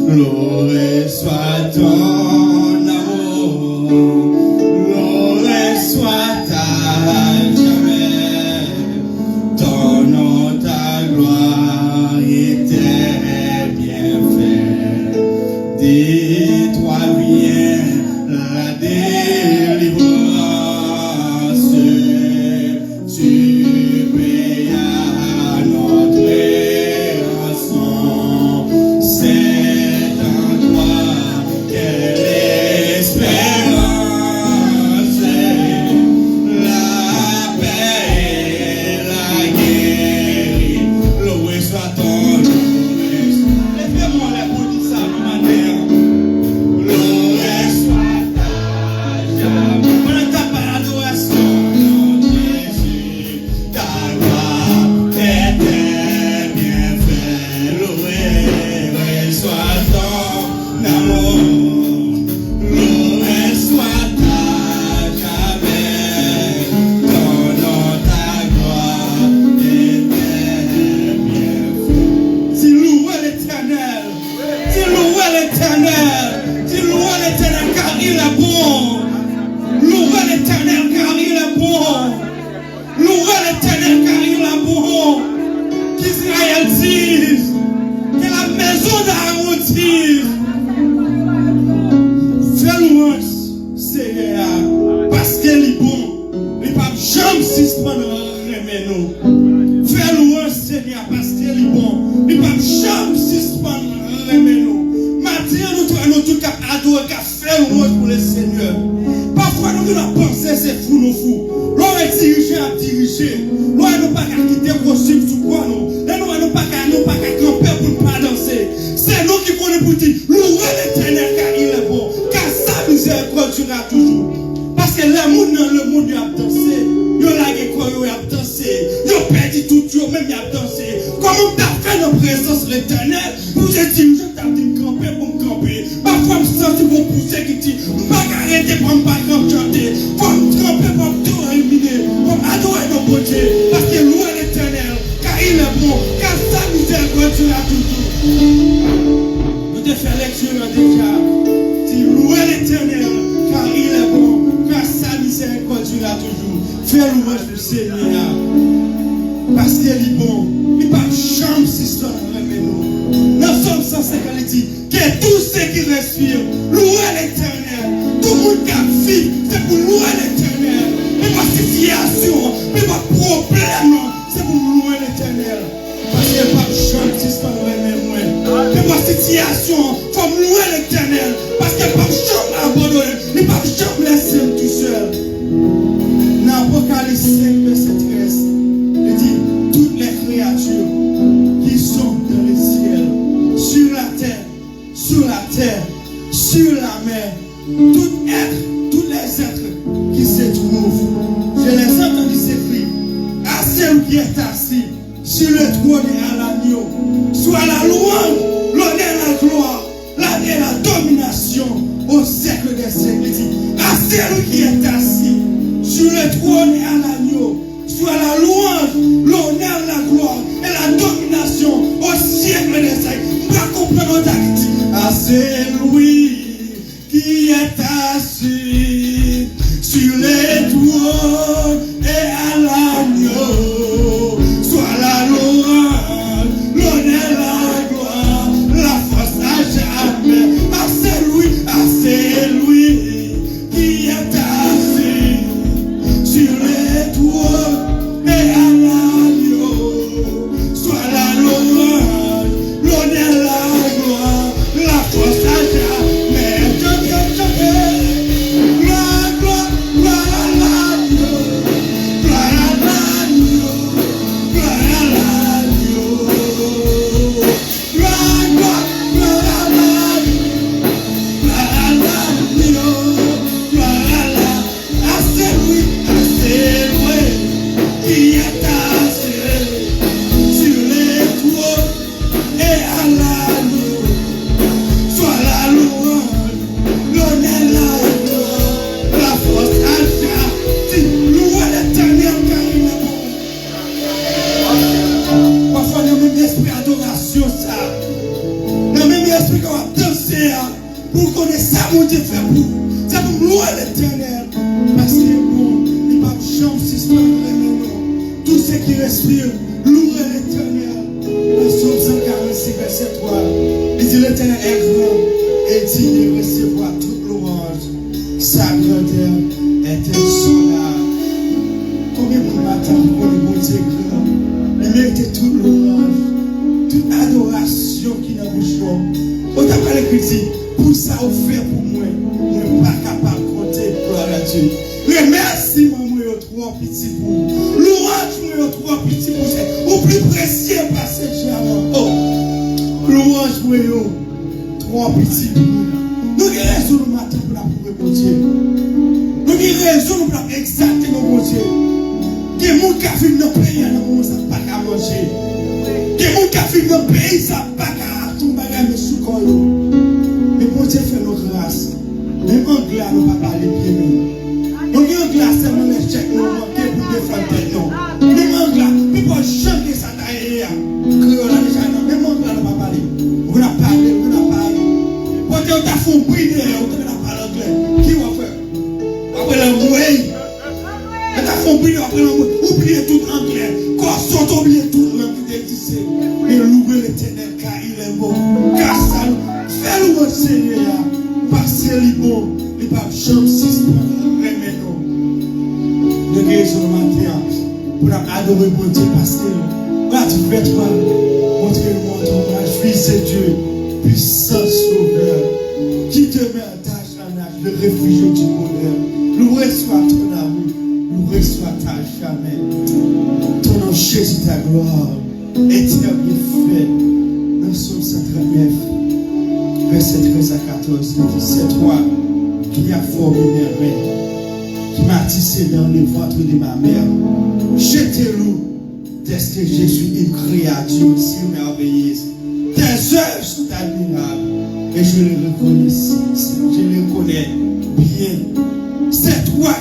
Loué soit ton amour, loué soit à jamais ton nom, ta gloire et tes bienfaits. Dis-toi viens la délivrance, tu payas notre rançon. C'est en toi qu'est l'espérance, la paix et la guérison. Loué soit ton nom. Lève-moi la pour dire ça, matin. Loué soit ta jamais. On t'a pas l'adoration, mon Jésus. Ta gloire et tes bienfaits. Loué soit ton amour. Loué soit ta jamais. Ton nom, ta gloire et tes bienfaits. Si loué l'Éternel, si loué l'Éternel, si loué l'Éternel car il est bon. Loué l'Éternel car il est bon. Loué l'Éternel car il est bon. Qu'Israël dise, que la maison d'Aaron dise, fais louange, Seigneur, parce qu'il est bon. Il ne peut jamais suspendre nous. Fais louange, Seigneur, parce qu'il est bon. Il ne peut jamais suspendre nous. Maintenant, nous trouvons tout qu'à adorer, qu'à faire louange pour le Seigneur. Parfois, nous avons pensé, c'est fou, nous fou. L'on est dirigé à diriger. L'on n'est pas qu'à quitter vos cibles sous quoi, nous. L'on n'est pas qu'à camper pour ne pas danser. C'est nous qui connaissons pour dire, louez l'Éternel car il est bon. Car sa miséricorde durera toujours. Parce que le monde, il a dansé. Il a quoi, il a dansé. Il a perdu tout, même il a dansé. Comment tu as fait nos présences l'Éternel? Pour te dire, je t'ai dit de camper pour me camper. Parfois, je me sens pour pousser qui dit, je ne vais pas arrêter pour me pas chanter. là toujours. Fais louange pour Seigneur. Parce qu'il est bon. Il n'y a pas de chambre si ça nous. Dans Somme 150, il dit que tous ceux qui respirent, louez l'Éternel. Tout le monde qui vit, c'est pour louer l'Éternel. Mais pas situation, mais pas problème, c'est pour louer l'Éternel. Parce qu'il n'y a pas de chambre si ça nous. Mais pas situation, il faut louer l'Éternel. Parce qu'il n'y a pas de chambre abandonnée, il n'y a pas de chambre laissée tout seul. Dans Apocalypse 5, verset 13, il dit toutes les créatures qui sont dans le ciel, sur la terre, sur la mer, tous les êtres qui se trouvent, je les entends s'écrire à celui qui est assis sur le trône et à l'agneau, soit la louange, l'honneur, la gloire, et la domination au siècle des siècles. Il dit à celui qui est assis sur le trône et à l'agneau, soit la louange, l'honneur, la gloire et la domination au siècle des siècles. Nous allons comprendre ce dit. À celui qui est assis sur le trône et à l'agneau, soit la louange, l'honneur, la gloire, la force à jamais. À celui qui est assis sur le trône et à l'agneau, soit la louange, l'honneur, la gloire, la force à jamais. Pour connaître ça, mon Dieu fait pour nous. C'est pour louer l'Éternel. Parce qu'il est bon. Il n'y a pas de chambre si c'est pas tout ce qui respire, louer l'Éternel. Le psaume 146, verset 3. Il dit l'Éternel est grand et digne de recevoir toute louange. Sa grandeur est insondable. Combien de matin pour le bon Dieu grand? Il mérite toute louange, toute adoration qui n'a bouche. On t'a parlé critique. Pour ça, vous faites pour moi, je ne suis pas capable de compter, gloire à Dieu. Remercie moi, trop petit pour vous. Louange, moi, trop petit pour vous. Au plus précieux, passé jamais. Oh, louange, moi, trop petit pour vous. Nous avons raison le matin pour la prouver, mon Dieu. Nous avons raison pour exalter mon Dieu. Que mon café dans le pays, ça n'a pas qu'à manger. Que mon café dans le pays, ça n'a pas qu'à tout bagage de sous-corps. Mais mon Dieu fait nos grâces. Même anglais, nous ne pas parler bien. Donc, anglais, c'est mon échec, nous manquons pour défendre tête. Même anglais, nous ne pouvons chanter ça d'ailleurs. Créole, déjà, même anglais, nous ne pas parler. On a parlé, on a parlé. Quand on a fait un bruit derrière, on a parlé anglais. Qui va faire? Après le bruit. On a fait un bruit, après le bruit. Oubliez tout anglais. Quand on s'en oublie tout le monde qui existe. Et louer l'Éternel, car il est bon. Car ça nous. Fais-le, Seigneur, parce qu'il est bon, il n'y a pas de chambre si c'est pas nous. De guérison matin, pour adorer mon Dieu, parce que là, tu fais toi, montrez-moi ton âge, fils de Dieu, puissant sauveur, qui te met en tâche en âge, le réfugié du bonheur. Loué soit ton amour, loué soit ta jamais. Ton nom, Jésus, ta gloire, éternel fait, nous sommes 139. Verset 13 à 14, il dit, c'est toi qui as formé mes reins, qui m'as tissé dans le ventre de ma mère. Je te loue, dès que je suis une créature si merveilleuse. Tes œuvres sont admirables et je les reconnais bien. C'est toi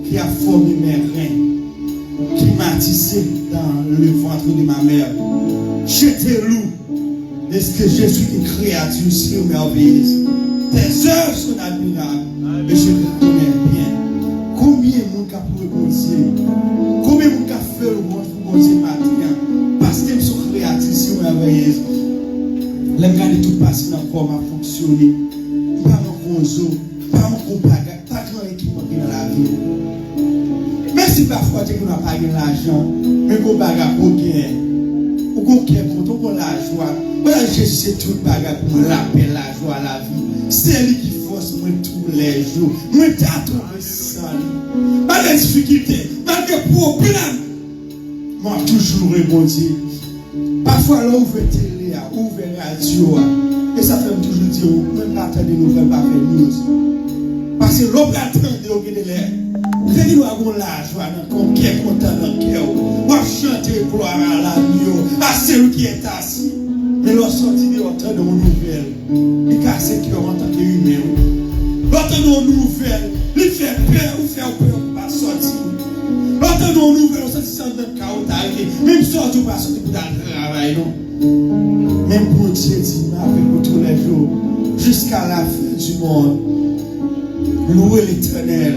qui as formé mes reins, qui m'as tissé dans le ventre de ma mère. Je te loue. Est-ce que je suis une créature si merveilleuse? Tes œuvres sont admirables, mais je les connais bien. Combien de monde qui a corps m'a fonctionné. Pas mon conzo, pas mon bagage, pas grand équipement dans la vie. Même si parfois tu n'as pas l'argent, mais mon bagage pour gagner. Ou qu'on qui est content pour la joie. Voilà, Jésus c'est tout bagage pour la paix, la joie, la vie. C'est lui qui force moi tous les jours. Moi t'as trouvé ça. Malgré difficulté, malgré problème, moi toujours répondu. Parfois là ouvre télé, ouvre radio, et ça fait toujours dire, même pas attendre nous faire pas faire news. Parce que l'homme attend de regarder l'air. Vous avez dit avoir la joie dans le cœur, content dans le cœur. Moi chanter gloire à l'agneau, à celui qui est assis. Mais l'on sortit de l'autre de nouvelle. Il casse le cœur en tant qu'humain. L'autre de nouvelle, il fait peur ou fait peur pour pas sortir. L'autre de nouvelle, on sortit dans le chaos d'arriver. Même sortir ou pas sortir pour travailler. Même pour Dieu dit, avec vous tous les jours, jusqu'à la fin du monde. Louez l'Éternel,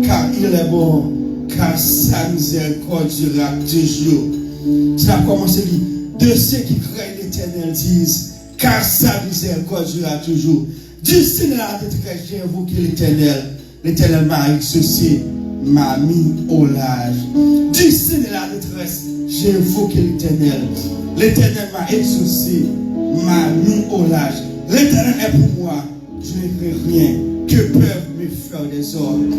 car il est bon, car sa miséricorde durera toujours. Tu as commencé à dire, de ceux qui craignent l'Éternel disent, car sa miséricorde durera toujours. Du Seigneur la détresse, j'ai invoqué l'Éternel. L'Éternel m'a exaucé, m'a mis au large. Du Seigneur la détresse, j'ai invoqué l'Éternel. L'Éternel m'a exaucé, m'a mis au large. L'Éternel est pour moi, je ne crains rien. Que peuvent mes frères des hommes?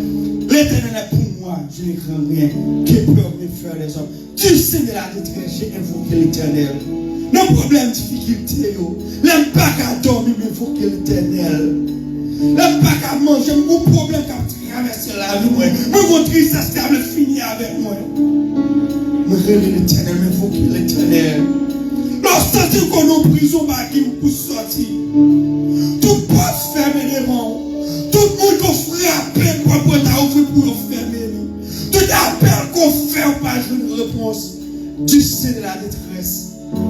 L'Éternel est pour moi, je ne crains rien. Que peuvent mes frères des hommes? Tu sais de la détresse, j'ai invoqué l'Éternel. Nos problèmes, difficultés, l'aime pas qu'à dormir, mais invoquer l'Éternel. L'aime pas qu'à manger, mon problème qu'à traverser la vie, moi. Mon tristesse qui a fini avec moi. Me relève l'Éternel, m'invoquer l'Éternel. Lorsque qu'on est en prison, qui pour sortir. Tout poste fermé devant. Tout le monde qu'on frappe pour ouvrir pour fermer. Tout appel qu'on fait pas une réponse. Du sein de la détresse,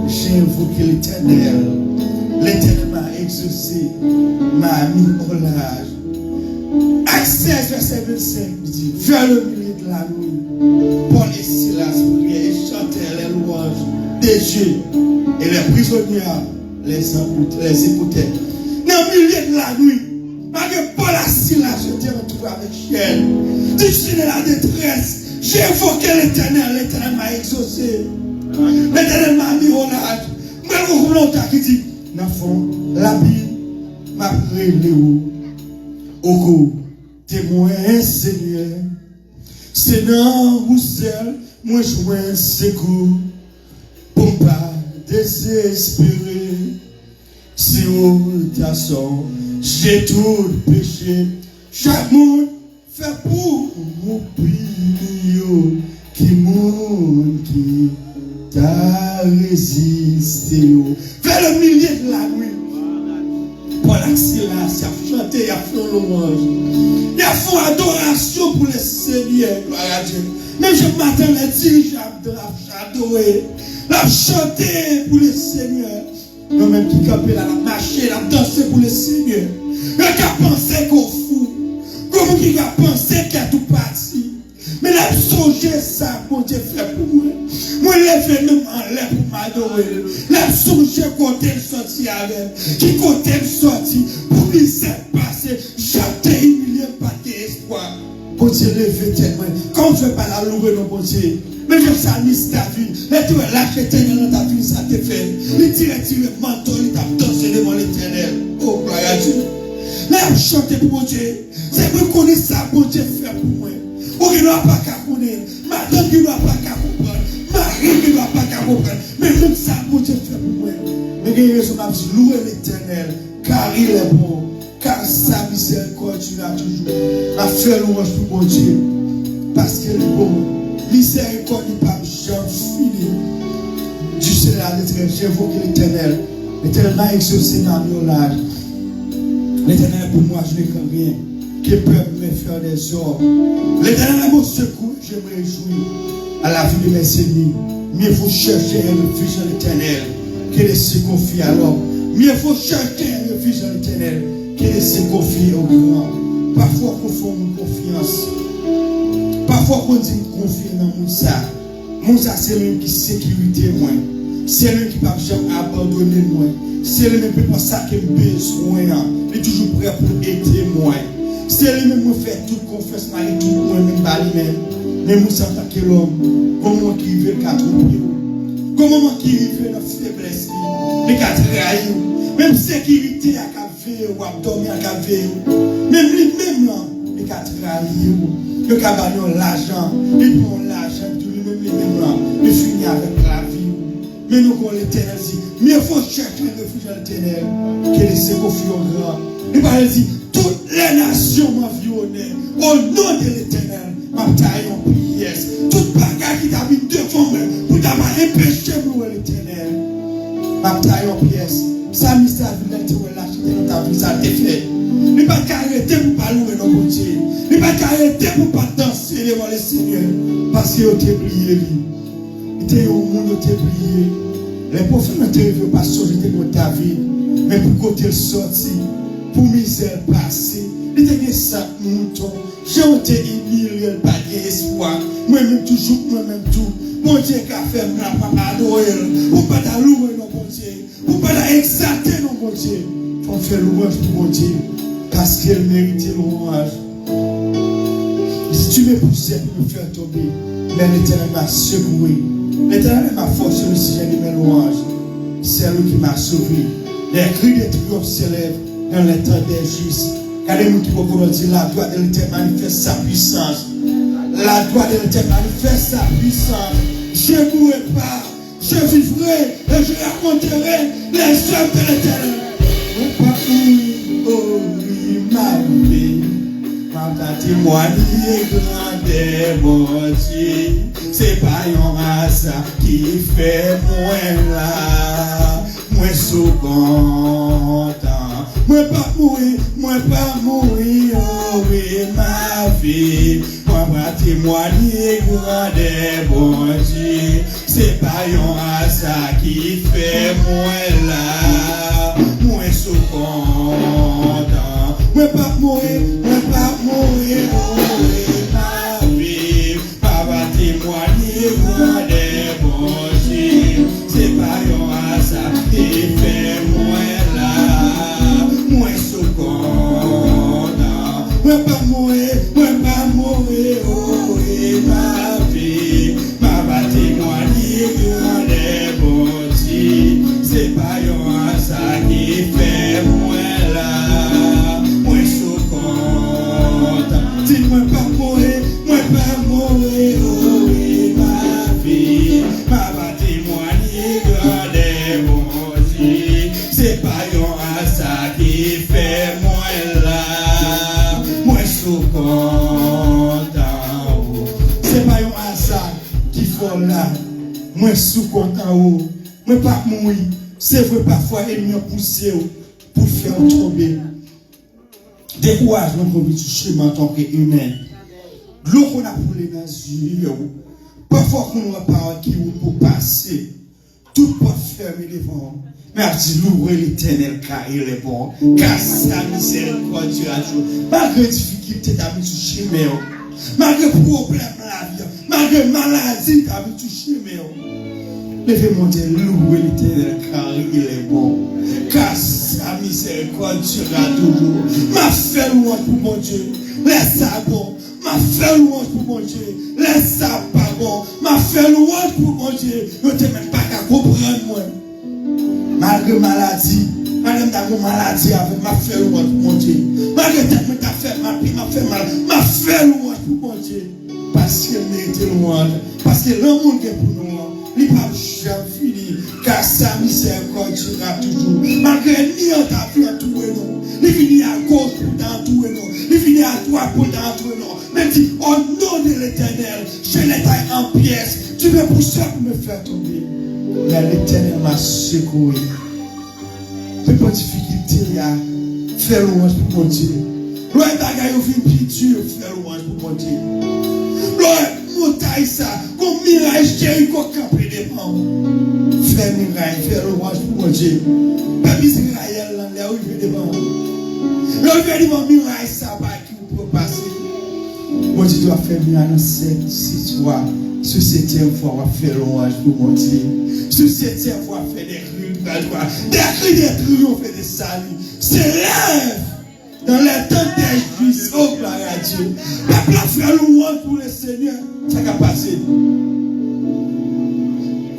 j'ai invoqué l'Éternel. L'Éternel m'a exaucé, m'a mis au large. Acte 16, verset 25 dit, vers le milieu de la nuit, Paul et Silas priaient et chantaient les louanges des Dieux. Et les prisonniers les écoutaient. Dans le milieu de la nuit, malgré Paul et Silas, je t'ai retrouvé avec Chiel. Du sein de la détresse, j'ai invoqué l'Éternel. L'Éternel m'a exaucé. L'Éternel m'a mis au large. Mais vous longtemps qui dit, n'enfant, la Bible m'a révélé au goût témoin Seigneur. C'est dans vous seul, moi je secours pour pas désespérer. Si vous t'assoit, j'ai tout péché. Chaque monde fait pour m'oublier qui monde qui t'a résisté. Vers le milieu de la nuit, Paul et Silas a chanté, il a fait louange. Il a fait adoration pour le Seigneur, gloire à Dieu. Même je m'attends les dirigeables de la chadouée. La chanter pour le Seigneur. Non, même qui campait là, la marché, la danser pour le Seigneur. Il a pensé qu'on fout. Comme qui a pensé qu'il a tout parti. Mais la songer ça, mon Dieu fait pour moi. Moi, lève même en l'air pour m'adorer. La songer côté le sorti avec. Qui côté le sorti pour lui s'est passé. J'étais humilié par d'espoir. Bon Dieu, lève tellement. Quand je ne vais pas la louer, non, bon Dieu. Mais je salue ta vie. Mais tu es lâché dans ta vie, ça te fait. Il tire le manteau, il t'a dansé devant l'Éternel. Oh, gloire à Dieu. Là, chanter pour Dieu. C'est pour qu'on ait ça, bon Dieu fait pour moi. Ou qui ne doit pas connaître. Madame qui ne doit pas comprendre. Marie qui ne doit pas comprendre. Mais même ça, bon Dieu fait pour moi. Mais il y a raison de louer l'Éternel. Car il est bon. Car sa miséricorde durera toujours. A fait louange pour mon Dieu. Parce qu'il est bon. Miséricorde n'est pas jamais fini. Du Seigneur la détresse, j'ai invoqué l'Éternel. L'Éternel m'a exaucé dans mon large. L'Éternel pour moi, je ne crains rien. Que peuvent me faire des hommes. L'Éternel est mon secours, je me réjouis à la vie de mes ennemis. Mieux faut chercher un refuge en l'Éternel que de se confier à l'homme. Mieux faut chercher un refuge en l'Éternel que de se confier au grand. Parfois qu'on fait une confiance. Parfois qu'on dit confier dans Moussa. Moussa c'est lui qui sécurité moi. C'est lui qui ne va jamais abandonner moi. C'est lui qui pense ça qu'il a besoin. Il est toujours prêt pour aider moi. C'est lui qui fait toute confiance dans tout le monde, même. Mais moi, c'est en tant que l'homme, comment qui veut le 4 comment qui veut la faiblesse, les 4 rails, même sécurité à café ou à dormir à café, même lui-même là, les 4 rails, le cabanon, l'argent, ils prennent l'argent, tout lui-même là, il finit avec la vie. Mais nous, quand l'Éternel dit, mais il faut chercher le refuge à l'Éternel, qu'il se confie au grand. Il va dire, toutes les nations m'ont violé, au nom de l'Éternel, ma taille en pièces, toute bagarre qui t'a mis devant moi, pour t'avoir empêché pour l'Éternel, ma taille en pièces. Ça, mystère, vous l'avez lâché dans ta vie, ça t'est fait. Il ne va pas arrêter pour pas louer nos côtés. Il ne va pas arrêter pour pas danser devant le Seigneur, parce qu'il a été oublié. Il était au monde, il était oublié. Les prophètes ne te veulent pas changer de ta vie, mais pour côté sorti, pour misère passer. Il était 5 moutons. J'ai été ému, il n'y a pas d'espoir. Moi-même toujours, moi-même tout. Mon Dieu qui a fait ma papa adorer. Pour pas louer nos bon Dieu. Pour pas exalter nos bon Dieu. On fait louange pour mon Dieu. Parce qu'elle mérite louange. Si tu me poussais pour me faire tomber, mais l'Éternel m'a secoué. L'Éternel m'a forcé le sujet de mes louanges. C'est lui qui m'a sauvé. Les cris de triomphe s'élèvent dans les temps des justes. Regardez-nous qui peut dire la gloire de l'Éternel manifeste sa puissance. La gloire de l'Éternel manifeste sa puissance. Je ne mourrai pas, je vivrai et je raconterai les œuvres de l'Éternel. Oh oui, ma vie, ma témoigner grandeur, mon Dieu. C'est pas yon race qui fait moins là, moins souvent. Moi pas mourir, oh oui, ma vie. Moi pas témoigner grandeur, mon Dieu. C'est pas yon race qui fait moins là, moins souvent. Moi pas mourir, oh oui, ma vie. Papa témoigner grandeur, mon Dieu. C'est pas yon race qui fait moins là, moins souvent. Moi pas mourir, oh oui, ma vie. Papa témoigner grandeur, mon Dieu. C'est pas yon race qui fait moins là, moins souvent. Dis-moi pas mourir, oh oui, ma vie. Papa témoigner grandeur, mon Dieu. C'est pas yon race qui fait moins là, moins souvent. C'est pas yon race qui fait là, moins souvent. Moi pas mourir. C'est vrai parfois il m'a poussé pour faire tomber. Découragement qu'on vit toucher en tant qu'humain. L'eau qu'on a poulé dans les yeux. Parfois qu'on a parlé qui pour passer. Tout pas fermé devant. Mais à dire louer l'Éternel car il est bon. Car sa miséricorde à jour. Malgré difficulté t'as vu toucher mais malgré problème la vie. Malgré maladie t'as vu toucher mais levez mon Dieu, louez l'Éternel car il est bon. Car sa miséricorde sera toujours. Ma fait louange pour mon Dieu. Laisse ça bon. Ma fait louange pour mon Dieu. Laisse ça pas bon. Ma fait louange pour mon Dieu. Ne te mets pas qu'à comprendre moi. Malgré maladie. Malgré ta maladie avec ma fait louange pour mon Dieu. Malgré ta fait mal. Ma fait mal. Ma fait louange pour mon Dieu. Parce qu'elle mérite louange. Parce que l'amour est pour nous. Il ne va jamais finir, car sa miséricorde sera toujours. Malgré ni en ta vie, en tout et non. Il finit à cause pour dans tout et non. Il finit à toi pour dans tout et non. Mais dit, au nom de l'Éternel, je les taille en pièces. Tu veux pour ça pour me faire tomber. Mais l'Éternel m'a secoué. Mais pas de difficulté, il y a faire louange pour mon Dieu. L'ouest bagaille au fin pitié, faire louange pour mon Dieu. L'ouest montagne ça, comme mirage Jéricho campé devant. Faire mirage, faire louange pour mon Dieu. Pas Israël là, là où il veut devant. Là où il veut devant mirage ça, pas qui vous peut passer. Mon Dieu doit faire mieux dans cette fois. Sur septième fois, on va faire louange pour mon Dieu. Sur septième fois, on fait des cris, des triomphes et des saluts. S'élève dans les temps des juifs. Oh, gloire à Dieu. Peuple a fait louange pour le Seigneur. Ça va passer.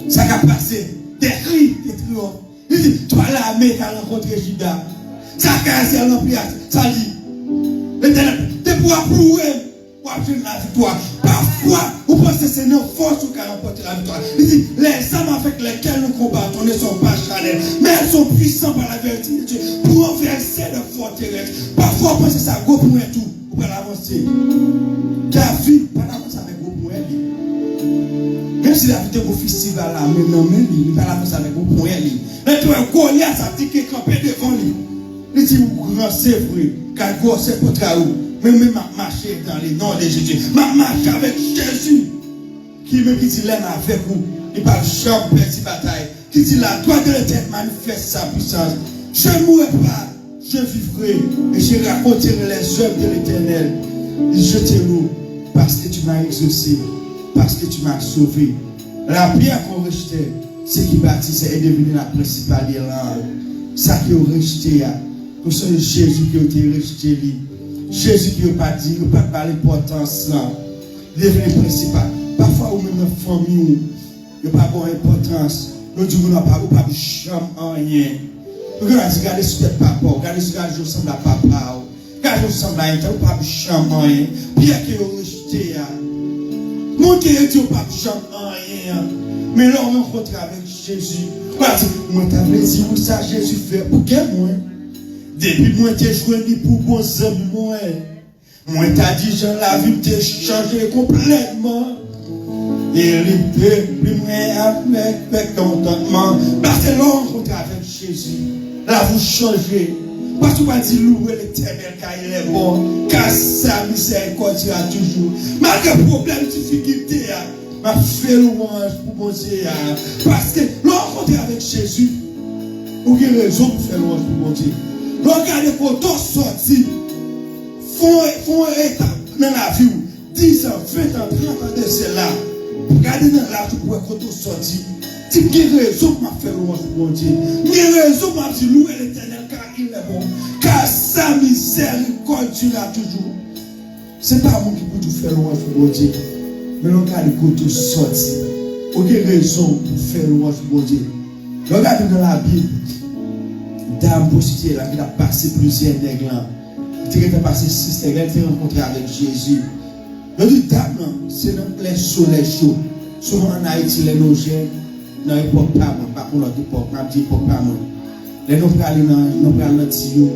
Ça va passer. Des cris, des triomphes. Il dit, toi l'armée qui a rencontré Judas. Ça a cassé l'empire. Ça dit, l'éternel, tu pourras prouver. La victoire. Parfois, vous pensez que c'est nos forces qui remportent la victoire. Il dit, les armes avec lesquelles nous combattons ne sont pas charnelles, mais elles sont puissantes par la vérité de Dieu pour renverser de forteresses. Parfois, vous pensez que ça go pour un tout, pour l'avancer. David, pas d'avancer avec vous pour un. Même si la vie de vos festival là, mais non, mais il pas d'avancer avec vous pour un. Mais toi, Goliath, ça dit qu'il est campé devant lui. Il dit, vous grand c'est vrai, car c'est pour travailler. Mais m'a marché dans les noms de Jésus. M'a marché avec Jésus. Qui me dit l'aime avec vous. Il parle champ petit bataille. Qui dit la droite de l'éternel manifeste sa puissance. Je ne mourrai pas. Je vivrai. Et je raconterai les œuvres de l'éternel. Je te loue. Parce que tu m'as exaucé. Parce que tu m'as sauvé. La pierre qu'on rejetait. Ce qui bâtissait est devenu la principale des langues. Ça qui est rejeté. Pour ce Jésus qui a été rejeté. Jésus qui n'a pas dit, il n'a pas l'importance là. Il est devenu principal. Parfois, ou même dans la famille, il n'a pas d'importance. Nous disons, nous n'avons pas de chambre en rien. Regardez sur le papa, regardez sur le ressemble à papa. Regardez ressemble à un tel, pas de chambre en rien. Pierre qui est rejeté. Mon Dieu, il n'a pas de chambre en rien. Mais là, on rencontre avec Jésus. Moi, tu as plaisir pour ça, Jésus fait. Pour quel moi? Depuis moi, tu as choisi pour bon amis, moi. Moi, tu as dit, Jean, la vie t'a changé complètement. Et il peut plus moins avec contentement. Parce que l'on rencontre avec Jésus. Là, vous changez. Parce que vous pas dit louer l'éternel car il est bon. Car sa miséricorde sera toujours. Malgré problème, difficulté, m'a fait louange pour mon Dieu. Parce que l'on rencontre avec Jésus. Vous avez raison pour faire louange pour mon Dieu. Regardez quand on sortit, font étape dans la vie, 10 ans, 20 ans, 30 ans de cela. Regardez dans la vie pour quand on sortit. Tu as raison pour faire louange pour mon Dieu. Tu as raison pour dire louer l'éternel car il est bon. Car sa miséricorde sera toujours. Ce n'est pas moi qui peux tout faire louange pour mon Dieu. Mais regardez quand on sortit. Vous avez raison pour faire louange pour mon Dieu. Regardez dans la Bible. Dame prostituée là qui a passé plusieurs nègres là. Il a passé 6 nègres, il a rencontré avec Jésus. Il dit dame là, c'est dans les soleils chauds. Souvent en Haïti, les logés, dans l'époque pas moi, pas pour notre époque, ma petite époque pas moi. Les nous prenons dans le tuyau,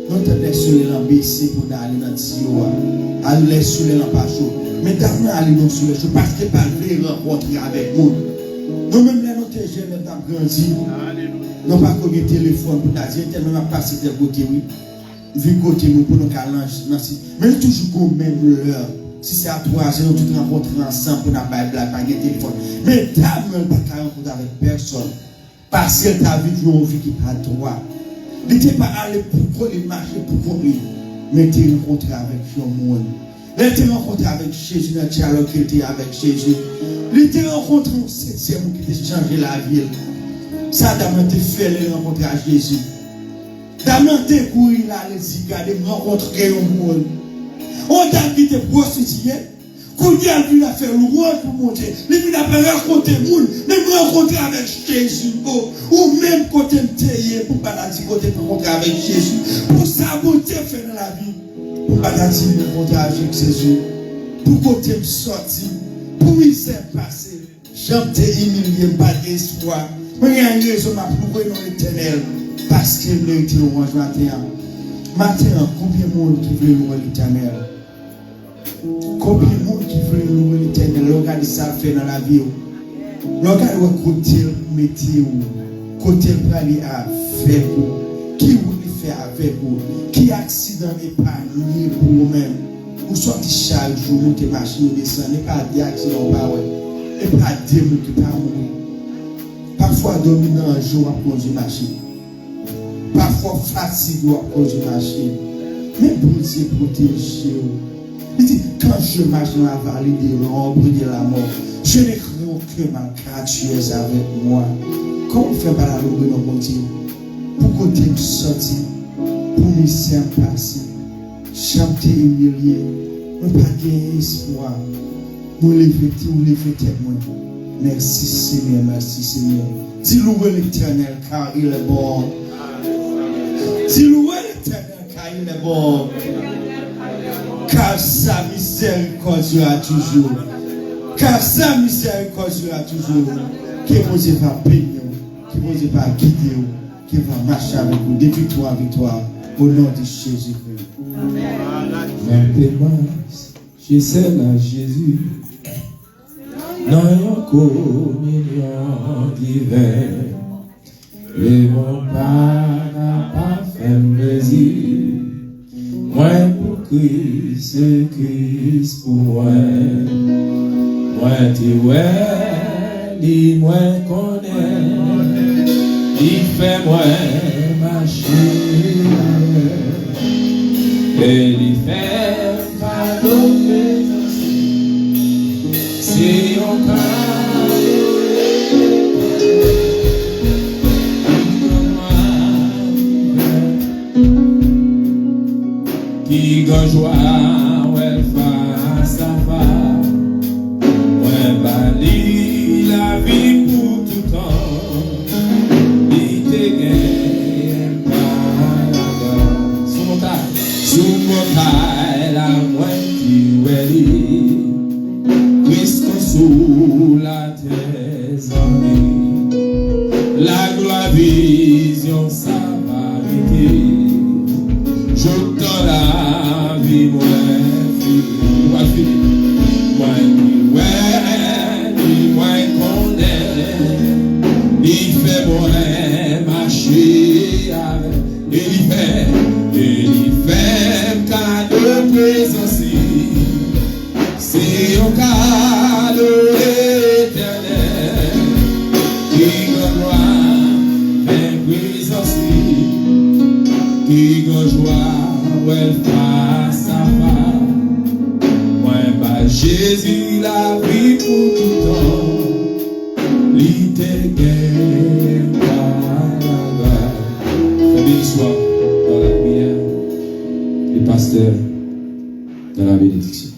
nous avons les soleils là baissés pour aller dans le tuyau. Aller les soleils là pas chaud. Mais dame là, aller dans le soleil chaud parce que pas les rencontrer avec nous. Nous-mêmes, les notre jeunes, nous avons grandi. Nous n'avons pas combien de téléphone pour nous dire, nous avons passé de côté, oui. Vu côté nous pour nous calancher. Mais toujours même l'heure. Si c'est à 3 heures, nous tous rencontrer ensemble pour nous faire blague, pas de téléphone. Mais dame, nous n'avons pas rencontrer avec personne. Parce qu'elle t'a vu une vie qui n'a pas droit. Il n'était pas allé pour les marcher, pour courir. Mais tu es rencontré avec le monde. Il était rencontré avec Jésus, dans le dialogue qu'il était avec Jésus. Il était rencontré au 7e qui était changé la ville. Ça, dame, tu fait les rencontrer à Jésus. Dame, tu courir là, les zigardes, rencontrer un monde. On t'a dit de prostituer. Quand il a vu la faire louange pour monter, il a pas rencontré le monde, même rencontrer avec Jésus. Ou même côté me pour pas la dire côté rencontrer avec Jésus. Pour ça, bon Dieu fait dans la vie. Pour pas la dire rencontrer avec Jésus. Pour côté me sortir. Pour il s'est passé. J'aime te humilier, pas d'espoir. Mais il y a une raison pour dans l'éternel. Parce qu'il veut être louange matin. Matin, combien de monde qui veut louer l'éternel? Combien de monde qui veut louer l'éternel? Regardez ça fait dans la vie. Regardez côté métier, côté aller avec vous. Qui vous fait avec vous? Qui accident n'est pas lié pour vous-même? Vous sortez chaque jour, montez machine, descendez, pas d'accident, pas ouais. Et pas de démon qui pas mourir. Parfois, dominant un jour à cause de machine. Parfois, fatigué à cause de machine. Mais pour Dieu protéger. Il dit, quand Quand je marche dans la vallée de l'ombre de la mort, je ne crains que ma car tu es avec moi. Comment faire par la loupe de nos bon Dieu? Pour côté sortir, pour misère passer, chanter et humilier, on pas gagner espoir. Pour lever tête moi. Merci Seigneur, merci Seigneur. Dis louer l'Éternel car il est bon. Dis louer l'Éternel car il est bon. Car sa miséricorde sera toujours. Car sa miséricorde sera toujours. Qui vous va bénir, qui vous va guider, qui va marcher avec vous de victoire à victoire. Au nom de Jésus-Christ. Je sais là Jésus. Dans une communion divine, le mon Père n'a pas fait mesure. Moi pour Christ, Christ pour moi. Moi tu vois, dis moi connais, il fait moi marcher. Et il fait pas d'autre. C'est encore qui joie, ouais, face à face, ouais, bali la vie pour tout temps, il te gagne par la sous mon taille, la moitié, ouais, Christ consoule la tes amis, la gloire vision ça va vite. Je te la vie moi fini, moi connais, il fait moi marcher avec, il fait cadeau présence. C'est au cas de l'Éternel qui gloire, mais puissance, qui joie, ouais, face à face. Moi, bah, Jésus l'a pris pour tout temps, il te gagne par la gloire. Que béni soit dans la prière, les pasteurs dans la bénédiction.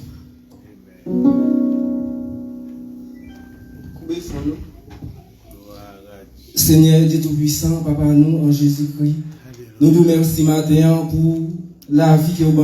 Seigneur Dieu Tout-Puissant, Papa nous en Jésus-Christ, nous vous remercions matin pour la vie que vous